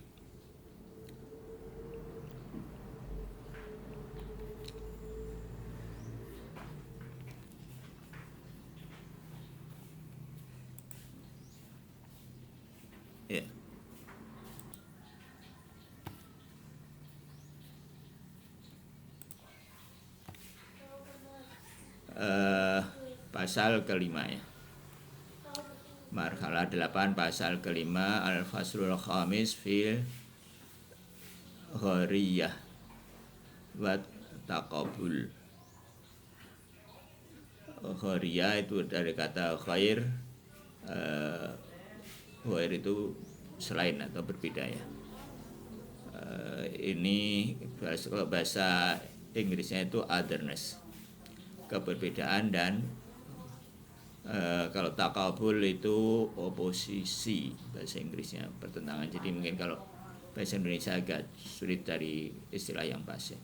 Ya. Pasal kelima ya. Marhalah 8 pasal kelima al-faslul khamis fil ghariyah wa taqabul. Ghariyah itu dari kata khair, khair itu selain atau berbeda ya. Ini bahasa Inggrisnya itu otherness, keberbedaan, dan kalau takabul itu oposisi bahasa Inggrisnya, pertentangan. Jadi mungkin kalau bahasa Indonesia agak sulit dari istilah yang pas ya.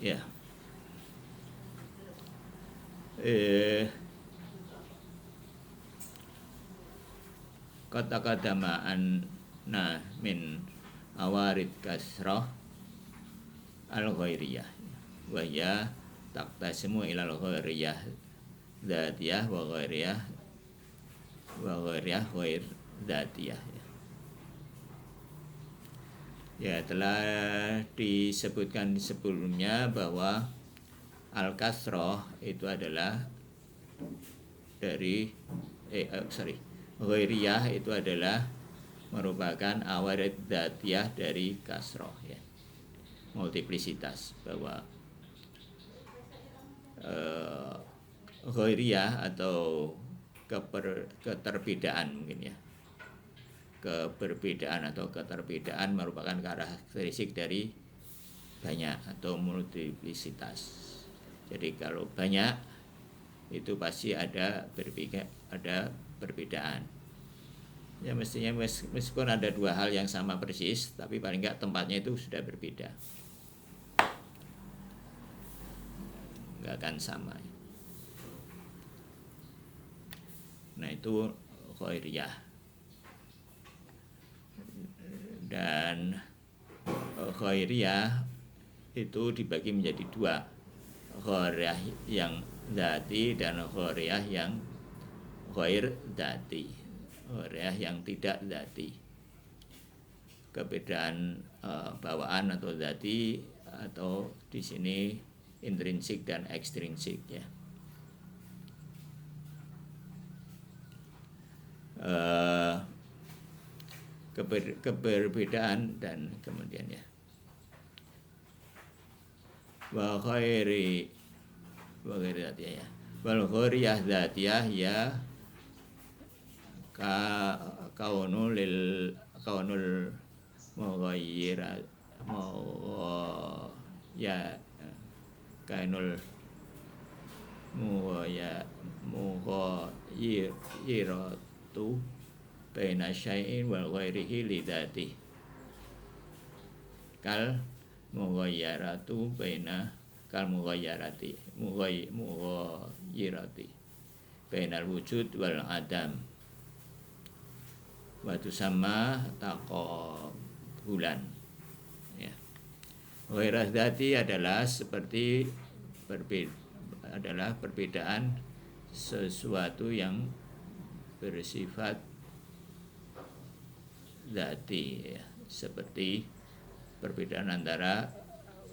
Ya. Kata-kata ma'anna min awarid kasrah al-ghairiyah wa ya taqtasimu ila al-ghairiyah dzatiyah wa ghairiyah ghair dzatiyah. Ya, telah disebutkan sebelumnya bahwa al-kasrah itu adalah dari ghairiyah itu adalah merupakan awarid dzatiyah dari kasrah ya. Multiplisitas, bahwa ghairiyah atau keterbedaan mungkin ya. Keberbedaan atau keterbedaan merupakan karakteristik dari banyak atau multiplisitas. Jadi kalau banyak itu pasti ada perbedaan. Ya mestinya meskipun ada dua hal yang sama persis, tapi paling enggak tempatnya itu sudah berbeda. Enggak akan sama. Nah itu khairiyah. Dan khairiyah itu dibagi menjadi dua, khairiyah yang dzati dan khairiyah yang ghair dzati, khairiyah yang tidak dzati. Perbedaan bawaan atau dzati, atau di sini intrinsik dan ekstrinsik ya. Keberbedaan dan kemudian ya wa ghairi dzatiyah ya, wal ghairiyah dzatiyah ya kaunul mughayyir ya kainul mughayyiratu baina syai'in wal ghairihi li dzati kal mughayyiratu baina kal mughayyirati bainal wujud wal adam wa tusamma taqabulan ya. Ghairah dzati adalah seperti adalah perbedaan sesuatu yang bersifat dzati ya, seperti perbedaan antara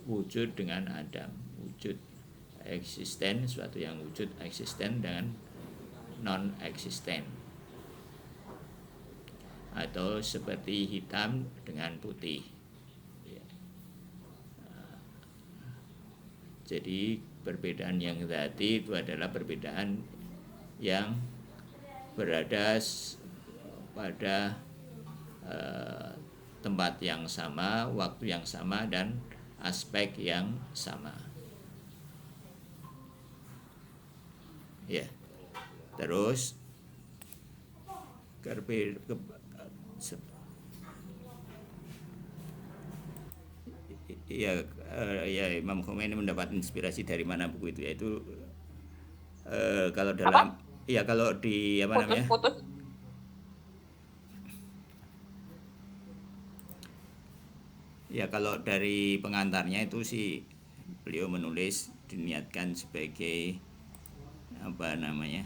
wujud dengan adam, wujud eksisten, suatu yang wujud eksisten dengan non eksisten, atau seperti hitam dengan putih ya. Jadi perbedaan yang dzati itu adalah perbedaan yang berada pada tempat yang sama, waktu yang sama, dan aspek yang sama. Ya, terus ya ya Imam Khomeini mendapat inspirasi dari mana buku itu, yaitu kalau Apa? dalam ya kalau di apa namanya Putus-putus. ya kalau dari pengantarnya itu sih beliau menulis diniatkan sebagai apa namanya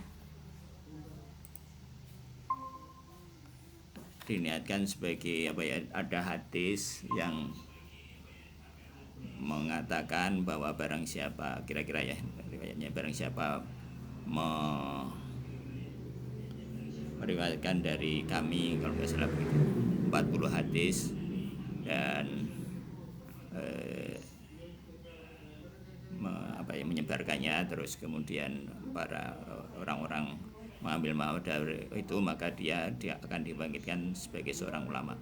diniatkan sebagai apa ya, ada hadis yang mengatakan bahwa barang siapa, kira-kira ya riwayatnya, barang siapa meriwayatkan dari kami, kalau nggak salah begitu, 40 hadis dan menyebarkannya, terus kemudian para orang-orang mengambil manfaat dari itu, maka dia akan dibangkitkan sebagai seorang ulama.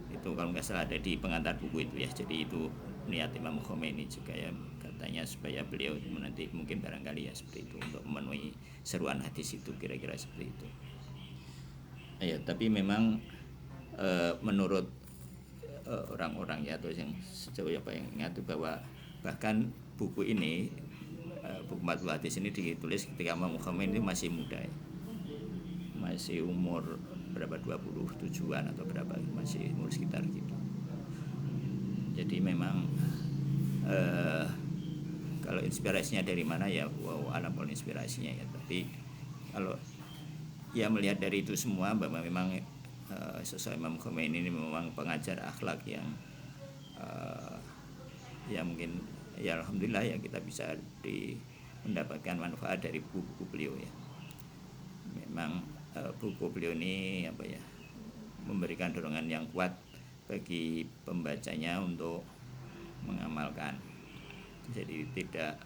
Itu kalau nggak salah ada di pengantar buku itu ya. Jadi itu niat Imam Khomeini juga ya, katanya supaya beliau nanti mungkin barangkali ya seperti itu untuk memenuhi seruan hadis itu, kira-kira seperti itu ya. Tapi memang menurut orang-orang ya, atau yang sejauh apa yang ingat bahwa bahkan buku ini, buku 40 hadis ini ditulis ketika Imam Khomeini masih muda ya. Masih umur berapa, 27-an atau berapa, masih umur sekitar gitu. Jadi memang kalau inspirasinya dari mana ya, wow, alam pun inspirasinya ya. Tapi kalau ya melihat dari itu semua bahwa memang sosok Imam Khomeini ini memang pengajar akhlak yang ya mungkin ya alhamdulillah ya kita bisa mendapatkan manfaat dari buku-buku beliau ya. Memang buku beliau ini apa ya, memberikan dorongan yang kuat bagi pembacanya untuk mengamalkan. Jadi tidak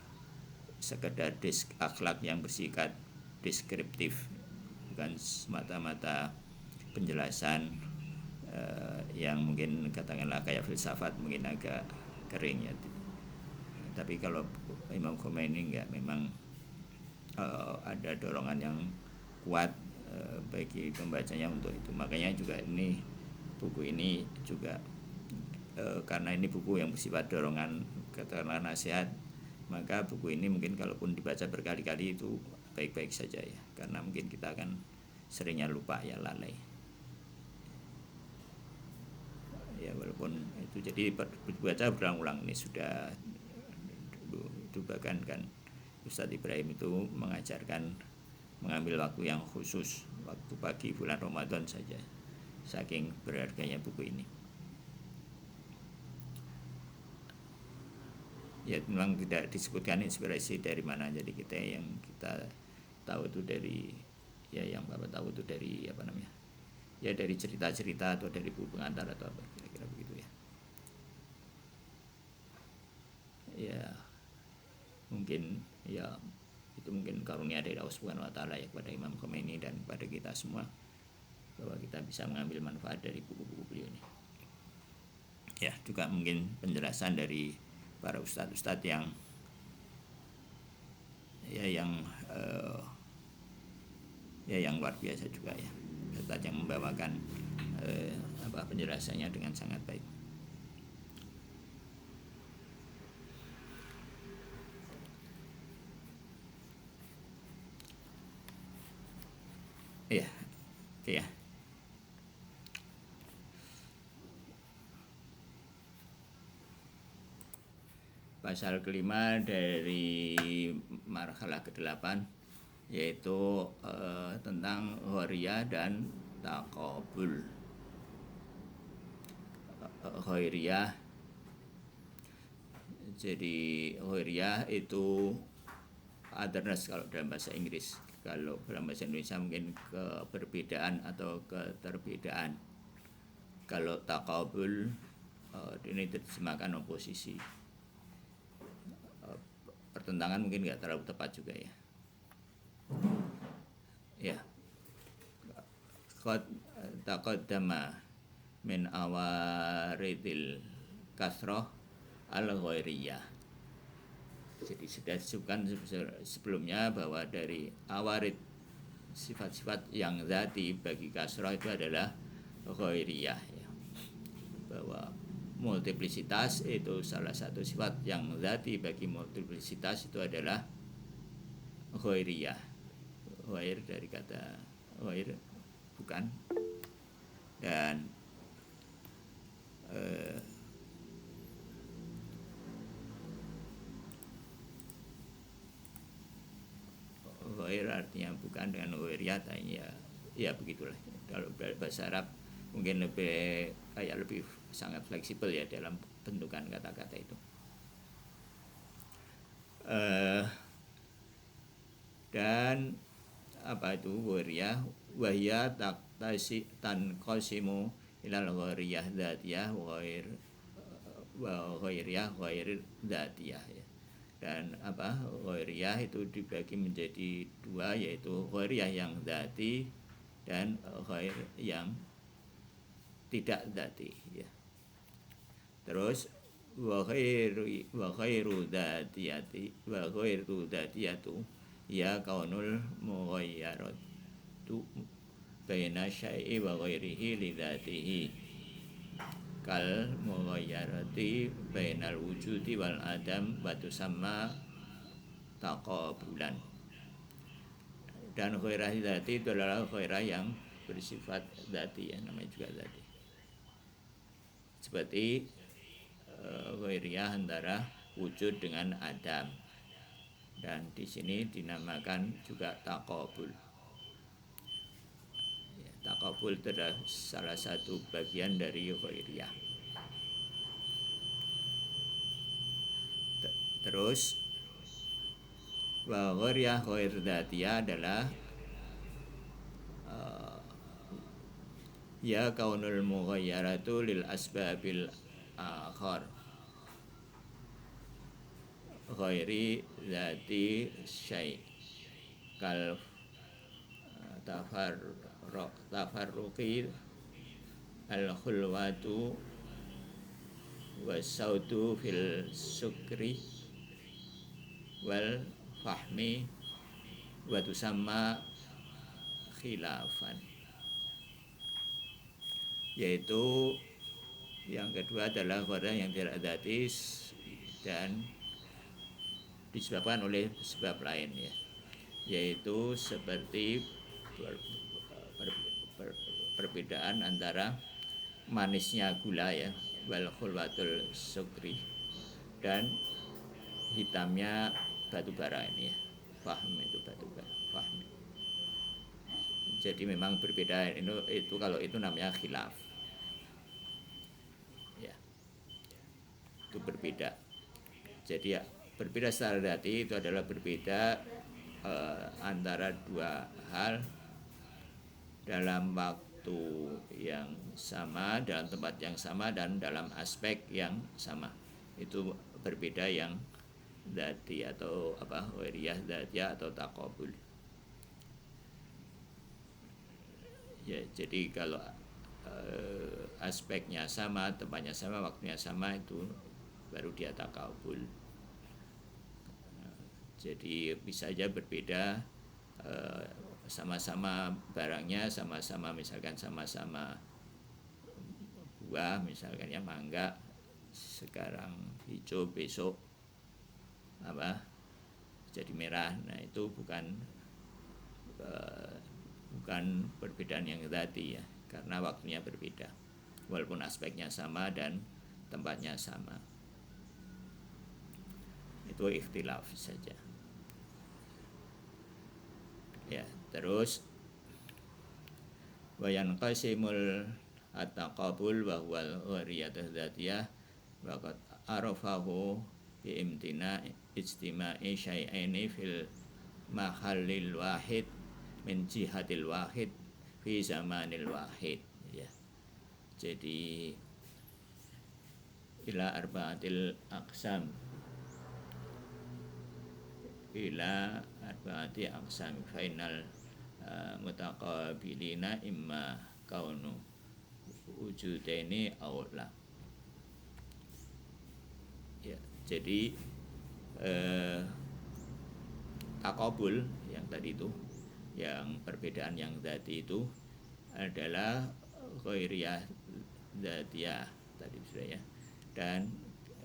sekedar akhlak yang bersifat deskriptif, bukan semata-mata penjelasan yang mungkin katakanlah kayak filsafat, mungkin agak kering ya. Tapi kalau Imam Khomeini enggak, memang ada dorongan yang kuat bagi pembacanya untuk itu. Makanya juga ini buku ini juga karena ini buku yang bersifat dorongan, katakanlah nasihat, maka buku ini mungkin kalaupun dibaca berkali-kali itu baik-baik saja ya, karena mungkin kita akan seringnya lupa ya, lalai ya, walaupun itu jadi dibaca berulang-ulang. Ini sudah dulu itu bahkan kan Ustadz Ibrahim itu mengajarkan mengambil waktu yang khusus, waktu pagi bulan Ramadan saja, saking berharganya buku ini. Ya memang tidak disebutkan inspirasi dari mana, jadi kita yang kita tahu itu dari ya, yang Bapak tahu itu dari apa namanya ya, dari cerita-cerita atau dari buku pengantar atau apa, kira-kira begitu ya. Ya mungkin ya itu mungkin karunia dari Allah Subhanahu wa taala ya kepada Imam Khomeini dan kepada kita semua, bahwa kita bisa mengambil manfaat dari buku-buku beliau ini. Ya juga mungkin penjelasan dari para ustadz-ustadz yang ya yang luar biasa juga ya, ustadz yang membawakan penjelasannya dengan sangat baik. Iya, oke ya. Pasal kelima dari marhalah ke-8 yaitu tentang ghairiyah dan taqabul. Ghairiyah, jadi ghairiyah itu otherness kalau dalam bahasa Inggris. Kalau dalam bahasa Indonesia mungkin keberbedaan atau keterbedaan. Kalau taqabul ini diterjemahkan oposisi. Pertentangan mungkin nggak terlalu tepat juga ya. Ya, qad taqaddama min awaridil kasroh al-ghairiyah. Jadi sudah disebutkan sebelumnya bahwa dari awarid, sifat-sifat yang zati bagi kasroh itu adalah ghairiyah ya. Bahwa multiplisitas itu salah satu sifat yang zati bagi multiplisitas itu adalah ghairiyah. Ghair dari kata ghair, bukan, dan ghair artinya bukan, dengan ghairiyah ya begitulah. Kalau bahasa Arab mungkin lebih sangat fleksibel ya dalam bentukan kata-kata itu. Dan apa itu ghairiyah? Wahya tanqasimu ilal ghairiyah dzatiyah wa ghairiyah ghair dzatiyah ya. Dan apa, ghairiyah itu dibagi menjadi dua, yaitu ghairiyah yang dzati dan ghair yang tidak dzati ya. Terus wa ghairu dzatiyatu ya kaunul mughayyaratu baina syai'i wa ghairihi li dzatihi kal mughayyarati bainal wujudi wal adam wa tusamma taqabulan. Dan ghairah dzati itu adalah ghairah yang bersifat dzati ya, namanya juga dzati. Seperti ghairiyah antara wujud dengan adam. Dan di sini dinamakan juga taqabul. Ya, taqabul itu adalah salah satu bagian dari ghairiyah. Terus ghairiyah ghair dzatiyah adalah ya kaunul mughayyaratu lil asbabil akhar ghairi dzati syai' kal tafarruqi al khulwatu wasautu fil sukri wal fahmi wa tusamma khilafan. Yaitu yang kedua adalah ghairiyah yang tidak dzati dan disebabkan oleh sebab lain ya, yaitu seperti perbedaan antara manisnya gula ya, wal khulwatul sukri, dan hitamnya batu bara ini ya. Fahm itu batu bara, fahm. Jadi memang berbeda itu kalau itu namanya khilaf. Ya. Itu berbeda. Jadi ya, berbeda secara dzati itu adalah berbeda antara dua hal dalam waktu yang sama, dalam tempat yang sama, dan dalam aspek yang sama. Itu berbeda yang dzati atau apa, ghairiyah dzatiyah atau taqabul. Ya, jadi kalau aspeknya sama, tempatnya sama, waktunya sama, itu baru dia taqabul. Jadi bisa aja berbeda, sama-sama barangnya, sama-sama misalkan sama-sama buah, misalkan ya mangga, sekarang hijau, besok apa jadi merah. Nah itu bukan perbedaan yang dzati ya, karena waktunya berbeda walaupun aspeknya sama dan tempatnya sama. Itu ikhtilaf saja ya. Terus wayan qasimul at-taqabul wa huwal ghairiyah dzatiyah wa qad arafahu bi imtina ijtima'i syai'aini fil mahallil wahid min jihatil wahid fi zamanil wahid ya. Jadi ila arba'atil aqsam, ila arba'ati aqsam final mutaqabilina imma kaunu wujudaini aw la ya. Jadi taqabul yang tadi itu, yang perbedaan yang dzati itu adalah ghairiyah dzatiyah tadi sudah ya, dan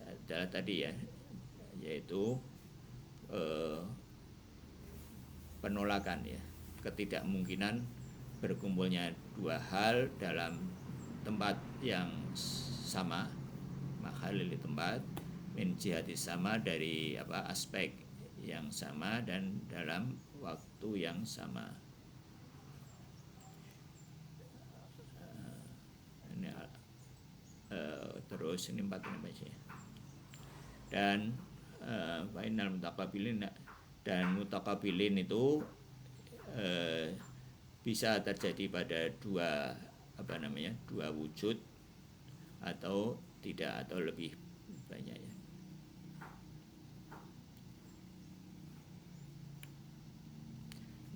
adalah tadi ya, yaitu penolakan ya, ketidakmungkinan berkumpulnya dua hal dalam tempat yang sama, makhalil di tempat, min jihati sama dari aspek yang sama dan dalam waktu yang sama. Ini terus ini 4 ini baca ya. Dan final mutakabilin, dan mutakabilin itu bisa terjadi pada dua wujud atau tidak, atau lebih banyak ya.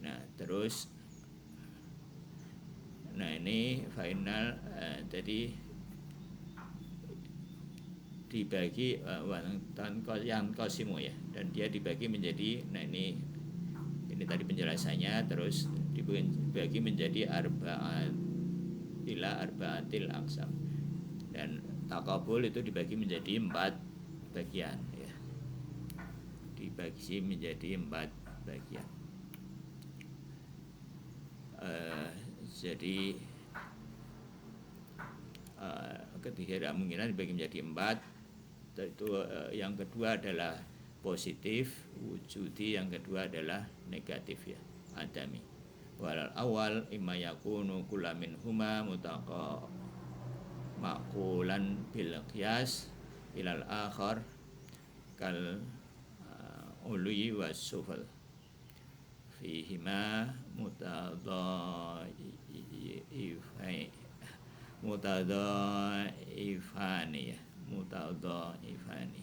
Nah terus, ini final jadi dibagi yang kosimu ya, dan dia dibagi menjadi, ini tadi penjelasannya, terus dibagi menjadi arbaatil aqsam, dan takabul itu dibagi menjadi 4 bagian ya, dibagi menjadi 4 bagian. Jadi ketidakmungkinan dibagi menjadi 4. Itu yang kedua adalah positif wujudi, yang kedua adalah negatif ya, adami. Walal awal imma yakunu kulla minhuma mutaqa maqulan bil qiyas ilal akhar kal ului was sufal fihima mutadhaifani ya, mutadhaifani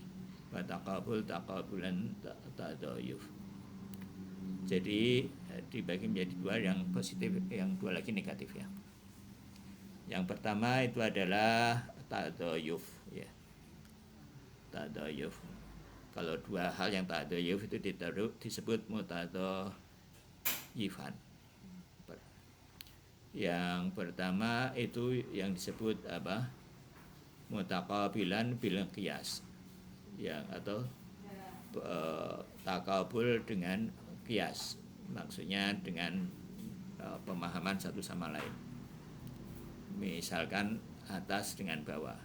wa taqabul taqabulan tadayuf. Jadi dibagi menjadi 2, yang positif, yang 2 lagi negatif ya. Yang pertama itu adalah tadayuf ya, tadayuf. Kalau 2 hal yang tadayuf itu disebut mutadhaifan. Yang pertama itu yang disebut mutaqabilan bil qiyas ya, atau takabul dengan qiyas, maksudnya dengan pemahaman satu sama lain. Misalkan atas dengan bawah,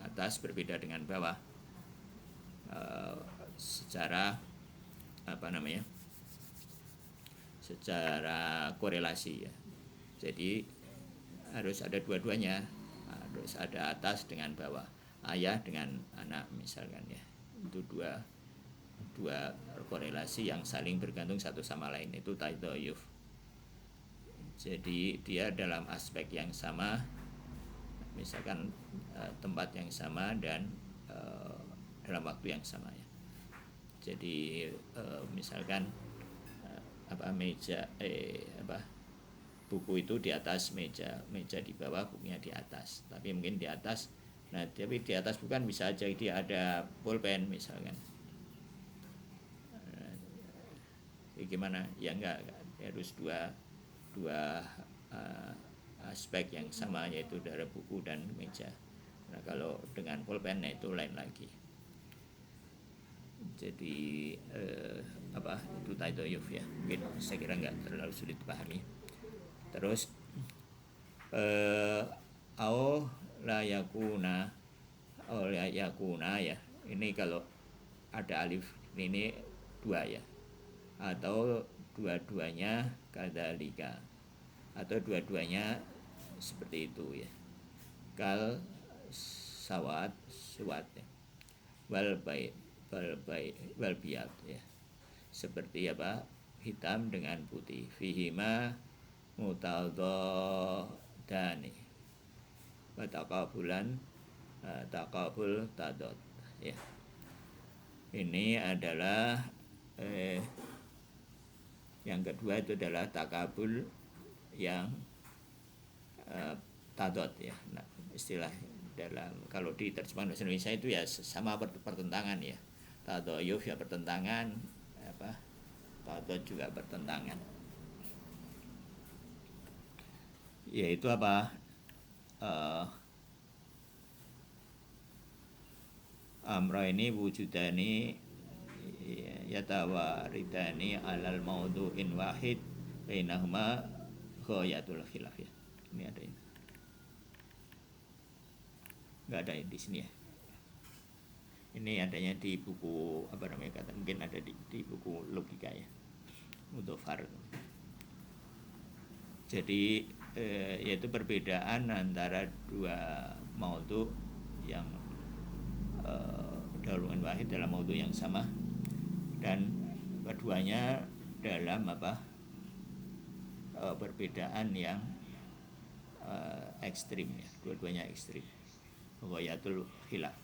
atas berbeda dengan bawah secara secara korelasi ya. Jadi harus ada dua-duanya, harus ada atas dengan bawah, ayah dengan anak misalkan ya. Itu dua korelasi yang saling bergantung satu sama lain, itu tadayuf. Jadi dia dalam aspek yang sama, misalkan tempat yang sama dan dalam waktu yang sama ya. Jadi misalkan meja buku itu di atas meja di bawah, bukunya di atas, tapi mungkin di atas. Nah, tapi di atas bukan bisa aja dia ada pulpen misalkan. Gimana? Ya enggak, harus dua aspek yang sama, yaitu dari buku dan meja. Nah, kalau dengan pulpen itu lain lagi. Jadi itu tadayuf ya. Mungkin saya kira enggak terlalu sulit dipahami. Terus la yakuna ya. Ini kalau ada alif ini 2 ya. Atau dua-duanya kadzalika, atau dua-duanya seperti itu ya. Kal suwat ya. Wal biyad ya. Seperti hitam dengan putih. Fihima mutadadani wa taqabulan taqabul tadad ya. Ini adalah yang kedua itu adalah takabul yang tadad ya. Nah, istilah dalam kalau diterjemahkan bahasa Indonesia itu ya sama pertentangan ya. Tadayuf ya pertentangan, tadad juga pertentangan. Yaitu amrayni wujudani yatawaridani alal maudhu'in wahid bainahuma ghayatul khilaf ya. Ini ada ini. Enggak ada di sini ya. Ini adanya di buku apa namanya kata mungkin ada di buku logika ya. Mudhofar. Jadi yaitu perbedaan antara dua maudhu yang dalam wahid dalam maudhu yang sama dan keduanya dalam apa perbedaan yang ekstrim ya, dua-duanya ekstrim. Ghayatul khilaf.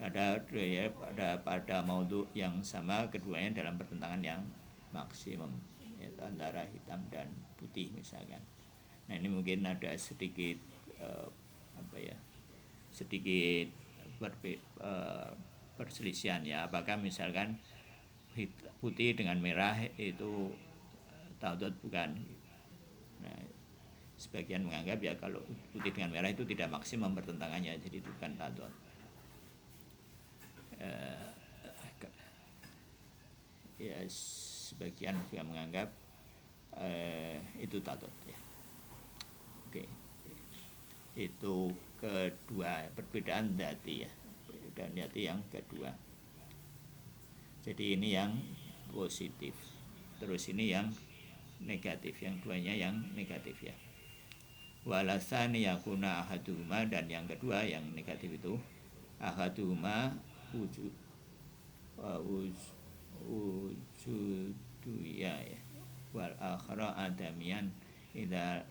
Ada pada maudhu yang sama keduanya dalam pertentangan yang maksimum yaitu antara hitam dan putih misalkan. Nah ini mungkin ada sedikit sedikit perselisihan ya, apakah misalkan putih dengan merah itu taudud bukan. Nah sebagian menganggap ya kalau putih dengan merah itu tidak maksimum pertentangannya, jadi itu bukan taudud. Ya sebagian juga menganggap itu taudud ya. Oke. Itu kedua perbedaan dzati ya, perbedaan dzati yang kedua. Jadi ini yang positif, terus ini yang negatif, yang duanya yang negatif ya. Walasani yakuna ahaduhuma, dan yang kedua yang negatif itu ahaduhuma wujudu ya wal akhara adamian idza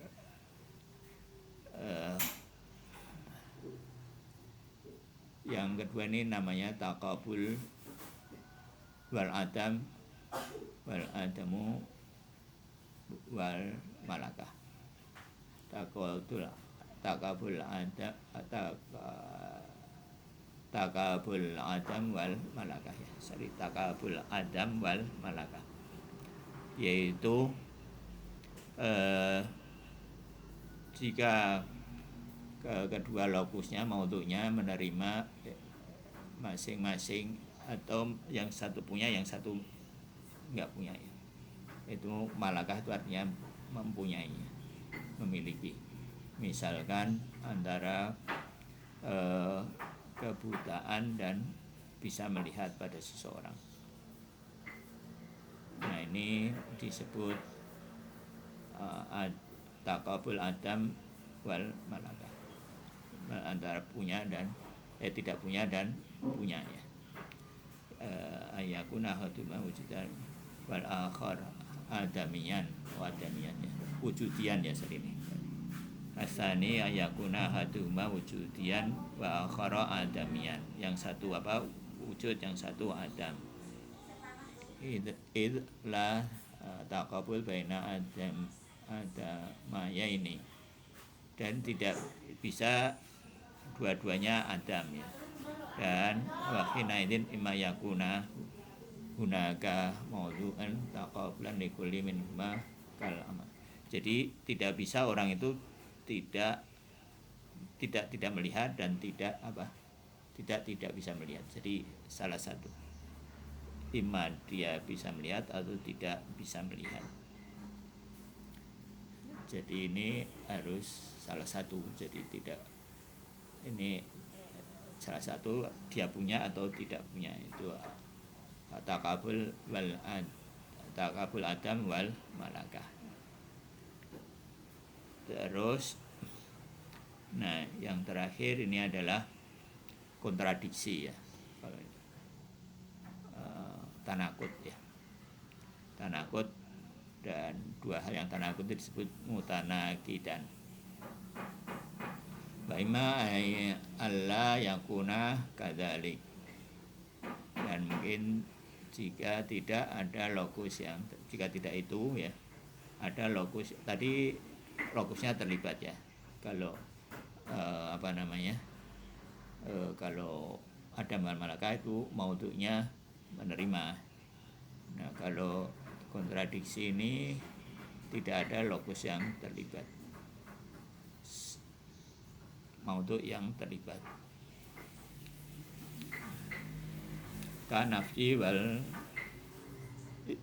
yang kedua ini namanya taqabul wal adamu wal malakah. Taqabul adam wal malakah ya. Taqabul adam wal malakah, yaitu jika kedua lokusnya maudhu'nya menerima masing-masing atau yang satu punya yang satu enggak punya ya. Itu malakah itu artinya mempunyai, memiliki. Misalkan antara kebutaan dan bisa melihat pada seseorang. Nah ini disebut taqabul adam wal malakah, antara punya dan tidak punya dan punya ya. Ayakuna haduma wujudan wal akhar adamiyan wa adamiyan ya. Wujudian ya ini. Asani ayakuna haduma wujudian wa akhara adamiyan. Yang satu apa? Wujud, yang satu adam. Id la taqabul baina adamaya ini, dan tidak bisa dua-duanya adam ya. Dan wahinaidin imma yakuna hunaka maudhu'an taqabulan likulli minhuma kal amal. Jadi tidak bisa orang itu tidak melihat dan tidak bisa melihat. Jadi salah satu, imma dia bisa melihat atau tidak bisa melihat. Jadi ini harus salah satu. Jadi tidak, ini salah satu dia punya atau tidak punya. Itu taqabul adam wal malakah. Terus nah yang terakhir ini adalah kontradiksi ya, tanakut ya. Tanakut, dan dua hal yang tanakut itu disebut mutanaqidan. Baima Allah yakuna kadzalik, dan mungkin jika tidak ada lokus yang, jika tidak itu ya ada lokus, tadi lokusnya terlibat ya. Kalau kalau Adam wal malakah itu maudhu'nya menerima. Nah kalau kontradiksi ini tidak ada lokus yang terlibat, maudhu' yang terlibat. kanafji wal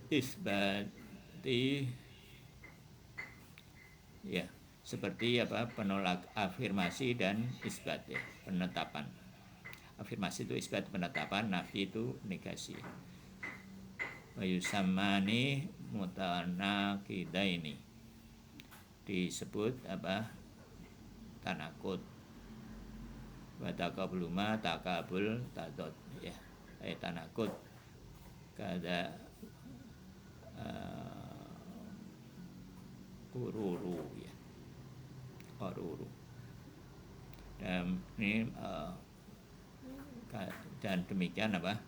isbati, ya, seperti apa, penolak afirmasi dan isbat, ya, penetapan. Afirmasi itu isbat, penetapan, nafi itu negasi. Wa yusammani mutanaqidaini, disebut apa, tanakut. Wa takabuluma takabul tadot, ya, tanakut kada kururu, ya, koruru. Dan ini dan demikian apa,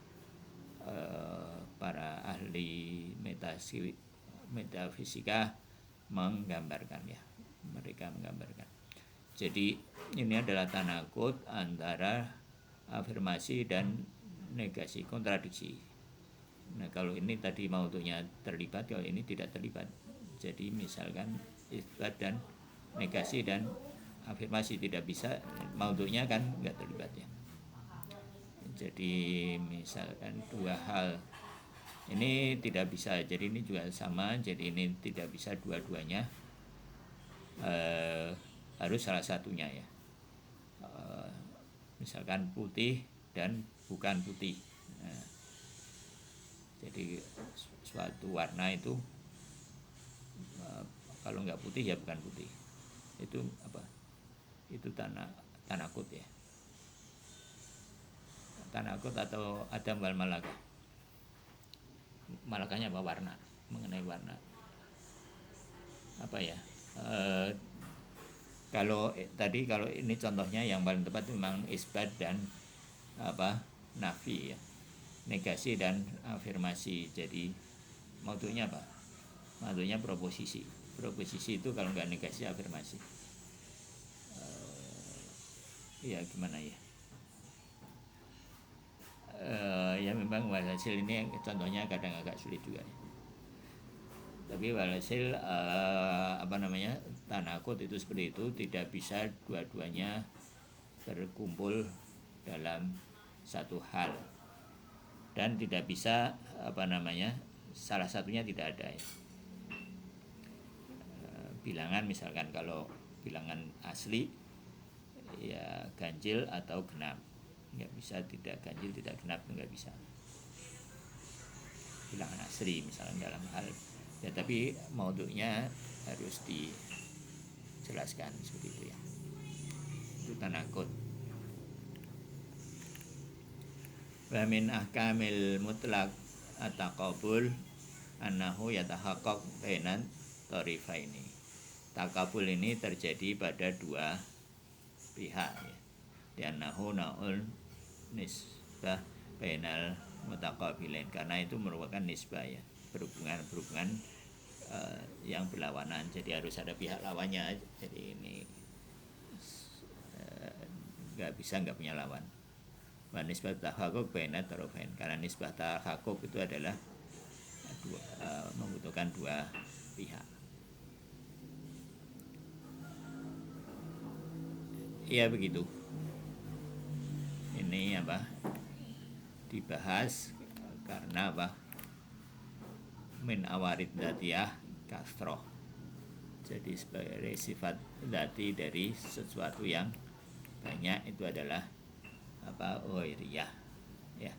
para ahli metafisika menggambarkan, ya, mereka menggambarkan. Jadi ini adalah tanakut antara afirmasi dan negasi, kontradiksi. Nah, kalau ini tadi maudunya terlibat, kalau ini tidak terlibat. Jadi misalkan isbat dan negasi dan afirmasi tidak bisa, maudunya kan nggak terlibat, ya. Jadi misalkan dua hal ini tidak bisa, jadi ini juga sama, jadi ini tidak bisa dua-duanya, harus salah satunya, ya. Misalkan putih dan bukan putih. Nah, jadi suatu warna itu kalau nggak putih ya bukan putih. Itu apa? Itu tanakut, ya. Tanakut atau adam wal malakah. Malakahnya apa? Warna, mengenai warna. Apa ya? Kalau tadi, kalau ini contohnya yang paling tepat memang isbat dan apa, nafi, ya, negasi dan afirmasi. Jadi maudunya apa? Maudunya proposisi. Proposisi itu kalau nggak negasi afirmasi, ya gimana ya? Ya memang walhasil ini contohnya kadang agak sulit juga, ya. Tapi walhasil apa namanya, tanakut itu seperti itu, tidak bisa dua-duanya berkumpul dalam satu hal, dan tidak bisa apa namanya, salah satunya tidak ada, ya. Bilangan misalkan, kalau bilangan asli ya ganjil atau genap, nggak bisa tidak ganjil tidak genap, nggak bisa bilangan asli misalkan dalam hal, ya, tapi maudunya harus dijelaskan seperti itu, ya. Itu tanakut. Wa min ahkamil mutlaq at-taqabul annahu yatahaqqaq bainan tharifaini. Takabul ini terjadi pada dua pihak, ya. Diannahu naul nisbah bainal mutaqabilain, karena itu merupakan nisbah, ya, berhubungan yang berlawanan. Jadi harus ada pihak lawannya. Jadi ini nggak bisa nggak punya lawan. Wa nisbah tahaqquk baina tarafain, karena nisbah tahaqquk itu adalah membutuhkan dua pihak. Ya begitu. Ini apa, dibahas karena apa, min awarid dzatiyah kasroh. Jadi sebagai sifat dzati dari sesuatu yang banyak itu adalah apa, ghairiyah, ya.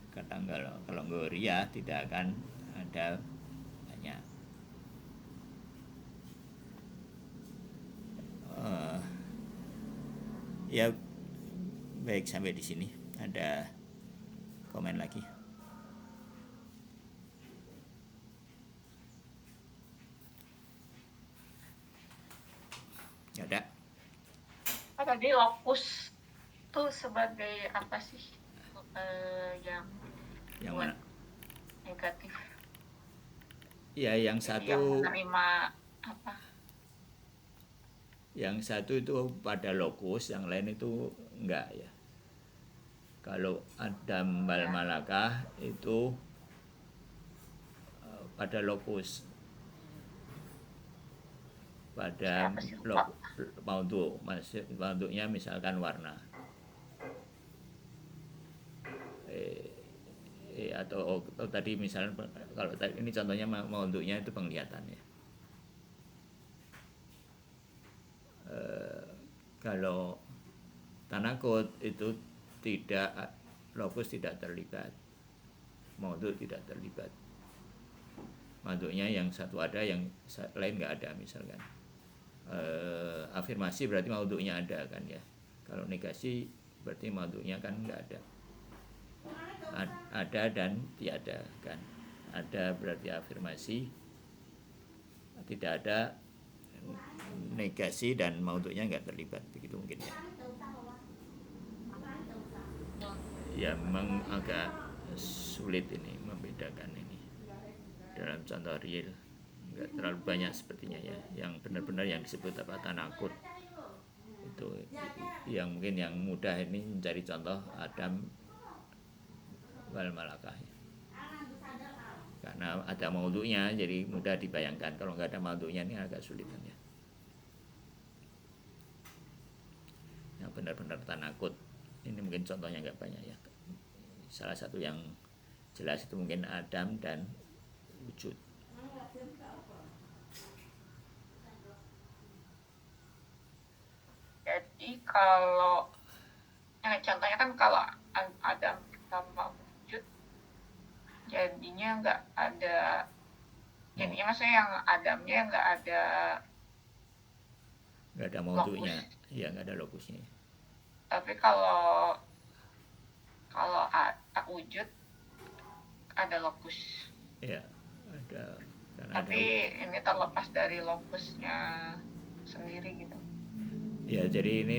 Kadang kalau ghairiyah tidak akan ada banyak. Ya baik, sampai di sini. Ada komen lagi? Ya ada. Tadi lokus tuh sebagai apa sih, yang mana? Negatif. Ya, yang Jadi satu yang menerima apa? Yang satu itu pada lokus, yang lain itu enggak, ya. Kalau adam wal malakah itu pada lokus, pada maudhu, maksudnya misalkan warna. atau tadi misalnya kalau tadi ini contohnya maudhu'nya itu penglihatan ya. Kalau tanakut itu tidak, lokus tidak terlibat, maudhu' tidak terlibat. Maudhu'nya yang satu ada, yang lain nggak ada misalkan. Afirmasi berarti maudhu'nya ada kan ya. Kalau negasi berarti maudhu'nya kan nggak ada. Ada dan tiada kan. Ada berarti afirmasi, tidak ada negasi, dan maudhu'nya nggak terlibat, begitu mungkin ya. Ya memang agak sulit ini membedakan ini dalam contoh real, nggak terlalu banyak sepertinya ya yang benar-benar yang disebut apa tanakut itu. Yang mungkin yang mudah ini mencari contoh Adam wal malakah ya. Karena ada maudhu'nya jadi mudah dibayangkan. Kalau nggak ada maudhu'nya ini agak sulit kan ya. Yang benar-benar tanakut ini mungkin contohnya nggak banyak ya. Salah satu yang jelas itu mungkin Adam dan wujud. Jadi kalau contohnya kan kalau Adam sama wujud jadinya nggak ada, jadinya maksudnya yang Adamnya nggak ada maudhu'nya, ya nggak ada lokusnya. Tapi kalau wujud ada lokus. Ya ada. Tapi ini terlepas dari lokusnya sendiri gitu. Ya jadi ini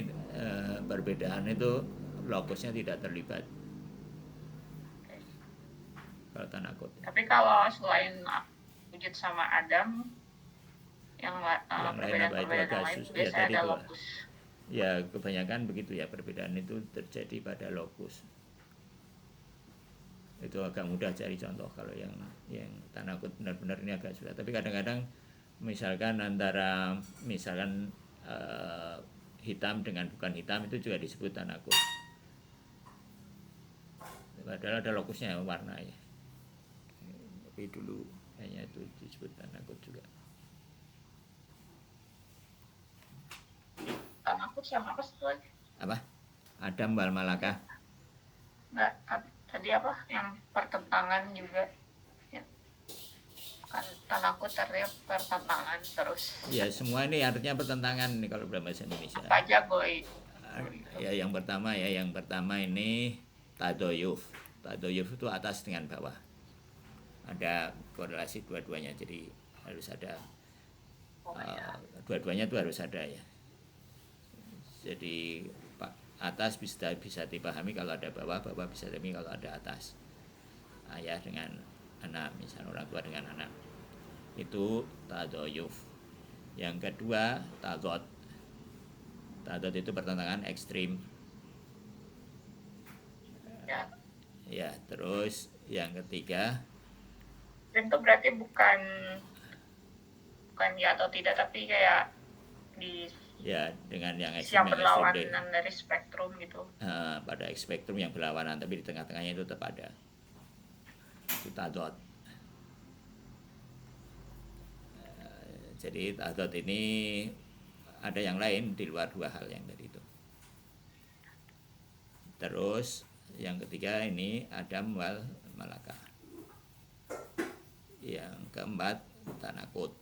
perbedaan itu lokusnya tidak terlibat. Kalau tanakut. Tapi kalau selain wujud sama Adam, yang perbedaan lain biasanya ada lokus. Ya kebanyakan begitu ya, perbedaan itu terjadi pada lokus. Itu agak mudah cari contoh. Kalau yang tanakut benar-benar ini agak sulit. Tapi kadang-kadang misalkan antara hitam dengan bukan hitam itu juga disebut tanakut. Padahal ada lokusnya warna ya. Tapi dulu hanya itu disebut tanakut juga. Tanakut sama apa sih lagi? Apa? Adam wal malakah. Enggak, tadi apa? Yang pertentangan juga. Ya. Kan tanakut artinya pertentangan terus. Ya semua ini artinya pertentangan nih kalau dalam bahasa Indonesia. Apa aja boy? Ya yang pertama ini tadoyuf. Tadoyuf itu atas dengan bawah. Ada korelasi dua-duanya, jadi harus ada dua-duanya itu harus ada ya. Jadi atas bisa dipahami kalau ada bawah, bawah bisa dipahami kalau ada atas. Ayah dengan anak, misalnya orang tua dengan anak. Itu tadoyuf. Yang kedua tadot. Tadot itu pertentangan ekstrim. Ya, terus yang ketiga. Itu berarti bukan ya atau tidak, tapi kayak di ya dengan yang ekstrim yang berlawanan dari spektrum gitu. Pada spektrum yang berlawanan, tapi di tengah-tengahnya itu tetap ada. Itu tadot. Jadi tadot ini ada yang lain di luar dua hal yang tadi itu. Terus yang ketiga ini Adam wal malakah. Yang keempat tanakut.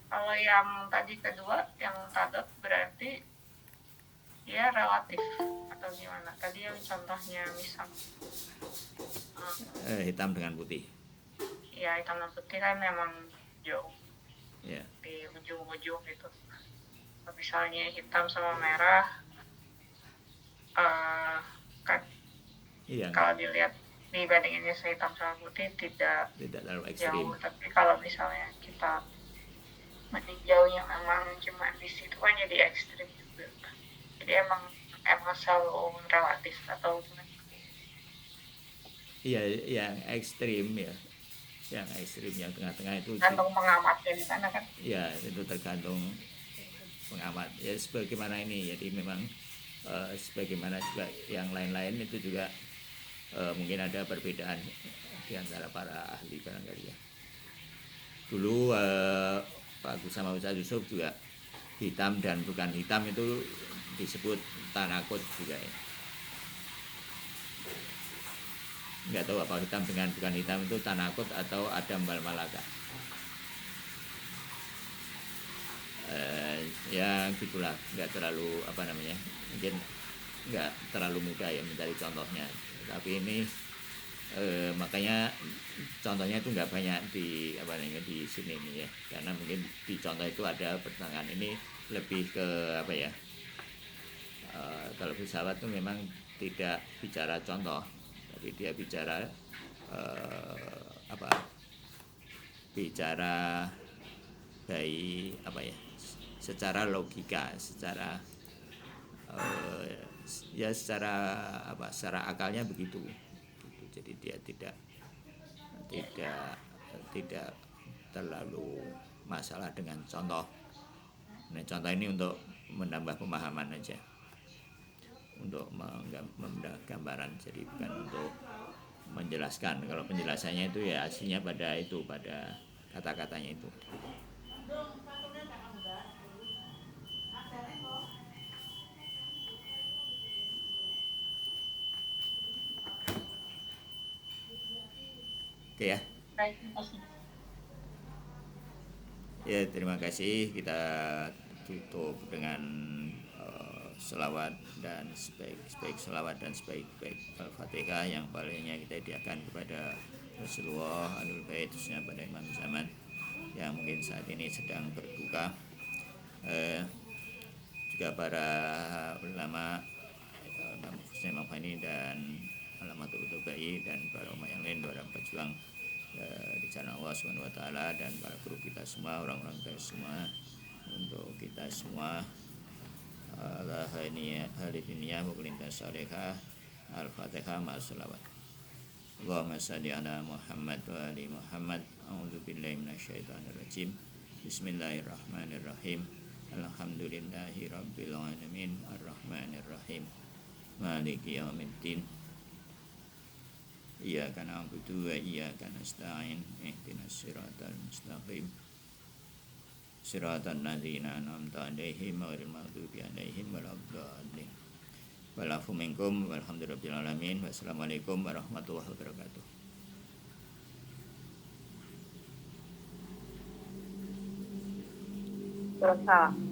Kalau yang tadi kedua, yang tadot berarti ya relatif atau gimana? Tadi yang contohnya misal hitam dengan putih. Ya hitam dan putih kan memang jauh ya. Di ujung-ujung gitu. Misalnya hitam sama merah kan iya, kalau dilihat dibandinginnya hitam sama putih tidak terlalu ekstrim. Jauh. Tapi kalau misalnya kita meninjaunya memang cuma di situ kan jadi ekstrim juga. Jadi emang selalu relatif atau gimana? Iya, yang ekstrim ya. Yang ekstrim, yang tengah-tengah itu tergantung pengamatnya di sana kan. Ya, itu tergantung pengamat. Ya sebagaimana ini, jadi memang sebagaimana juga yang lain-lain itu juga mungkin ada perbedaan di antara para ahli barangkali ya. Dulu Pak Gus sama Ustaz Yusuf juga hitam dan bukan hitam itu disebut tanakut juga ya. Nggak tahu apa hitam dengan bukan hitam itu tanakut atau adam wal malaka. Ya gitulah, nggak terlalu apa namanya, mungkin nggak terlalu mudah ya mencari contohnya, tapi ini makanya contohnya itu nggak banyak di apa namanya di sini ini ya, karena mungkin di contoh itu ada pertengahan, ini lebih ke apa ya, kalau filsafat itu memang tidak bicara contoh, tapi dia bicara apa, bicara dari apa ya, secara logika, secara ya secara apa, secara akalnya begitu gitu. Jadi dia tidak terlalu masalah dengan contoh. Nah, contoh ini untuk menambah pemahaman aja, untuk membuat gambaran, jadi bukan untuk menjelaskan. Kalau penjelasannya itu ya aslinya pada itu, pada kata-katanya itu. Oke ya. Baik, terima kasih. Ya, terima kasih. Kita tutup dengan selawat dan sebaik selawat dan sebaik Al-Fatihah yang palingnya kita hadiahkan kepada Rasulullah Alul Bait, khususnya pada Imam Zaman yang mungkin saat ini sedang berduka, juga para ulama khususnya Imam Fani dan Alamatul Tubai dan para ulama yang lain, para pejuang di jalan Allah Subhanahu wa taala, dan para guru kita semua, orang-orang kita semua, untuk kita semua. Al-Hadiniyah Muqlinta Salihah Al-Fatihah Ma'asalawat. Allahumma salli ala Muhammad wa ali Muhammad. A'udzu billahi minasyaitonir rajim. Bismillahirrahmanirrahim. Alhamdulillahi rabbil alamin. Arrahmanir rahim. Maliki yaumiddin. Iyyaka na'budu wa iyyaka nasta'in. Ihdinas siratal mustaqim. Siratal ladzina an'amta 'alaihim ghairil maghdubi 'alaihim waladdallin. Wa'afu minkum walhamdulillahirabbil alamin. Wassalamualaikum warahmatullahi wabarakatuh. Waalaikumsalam.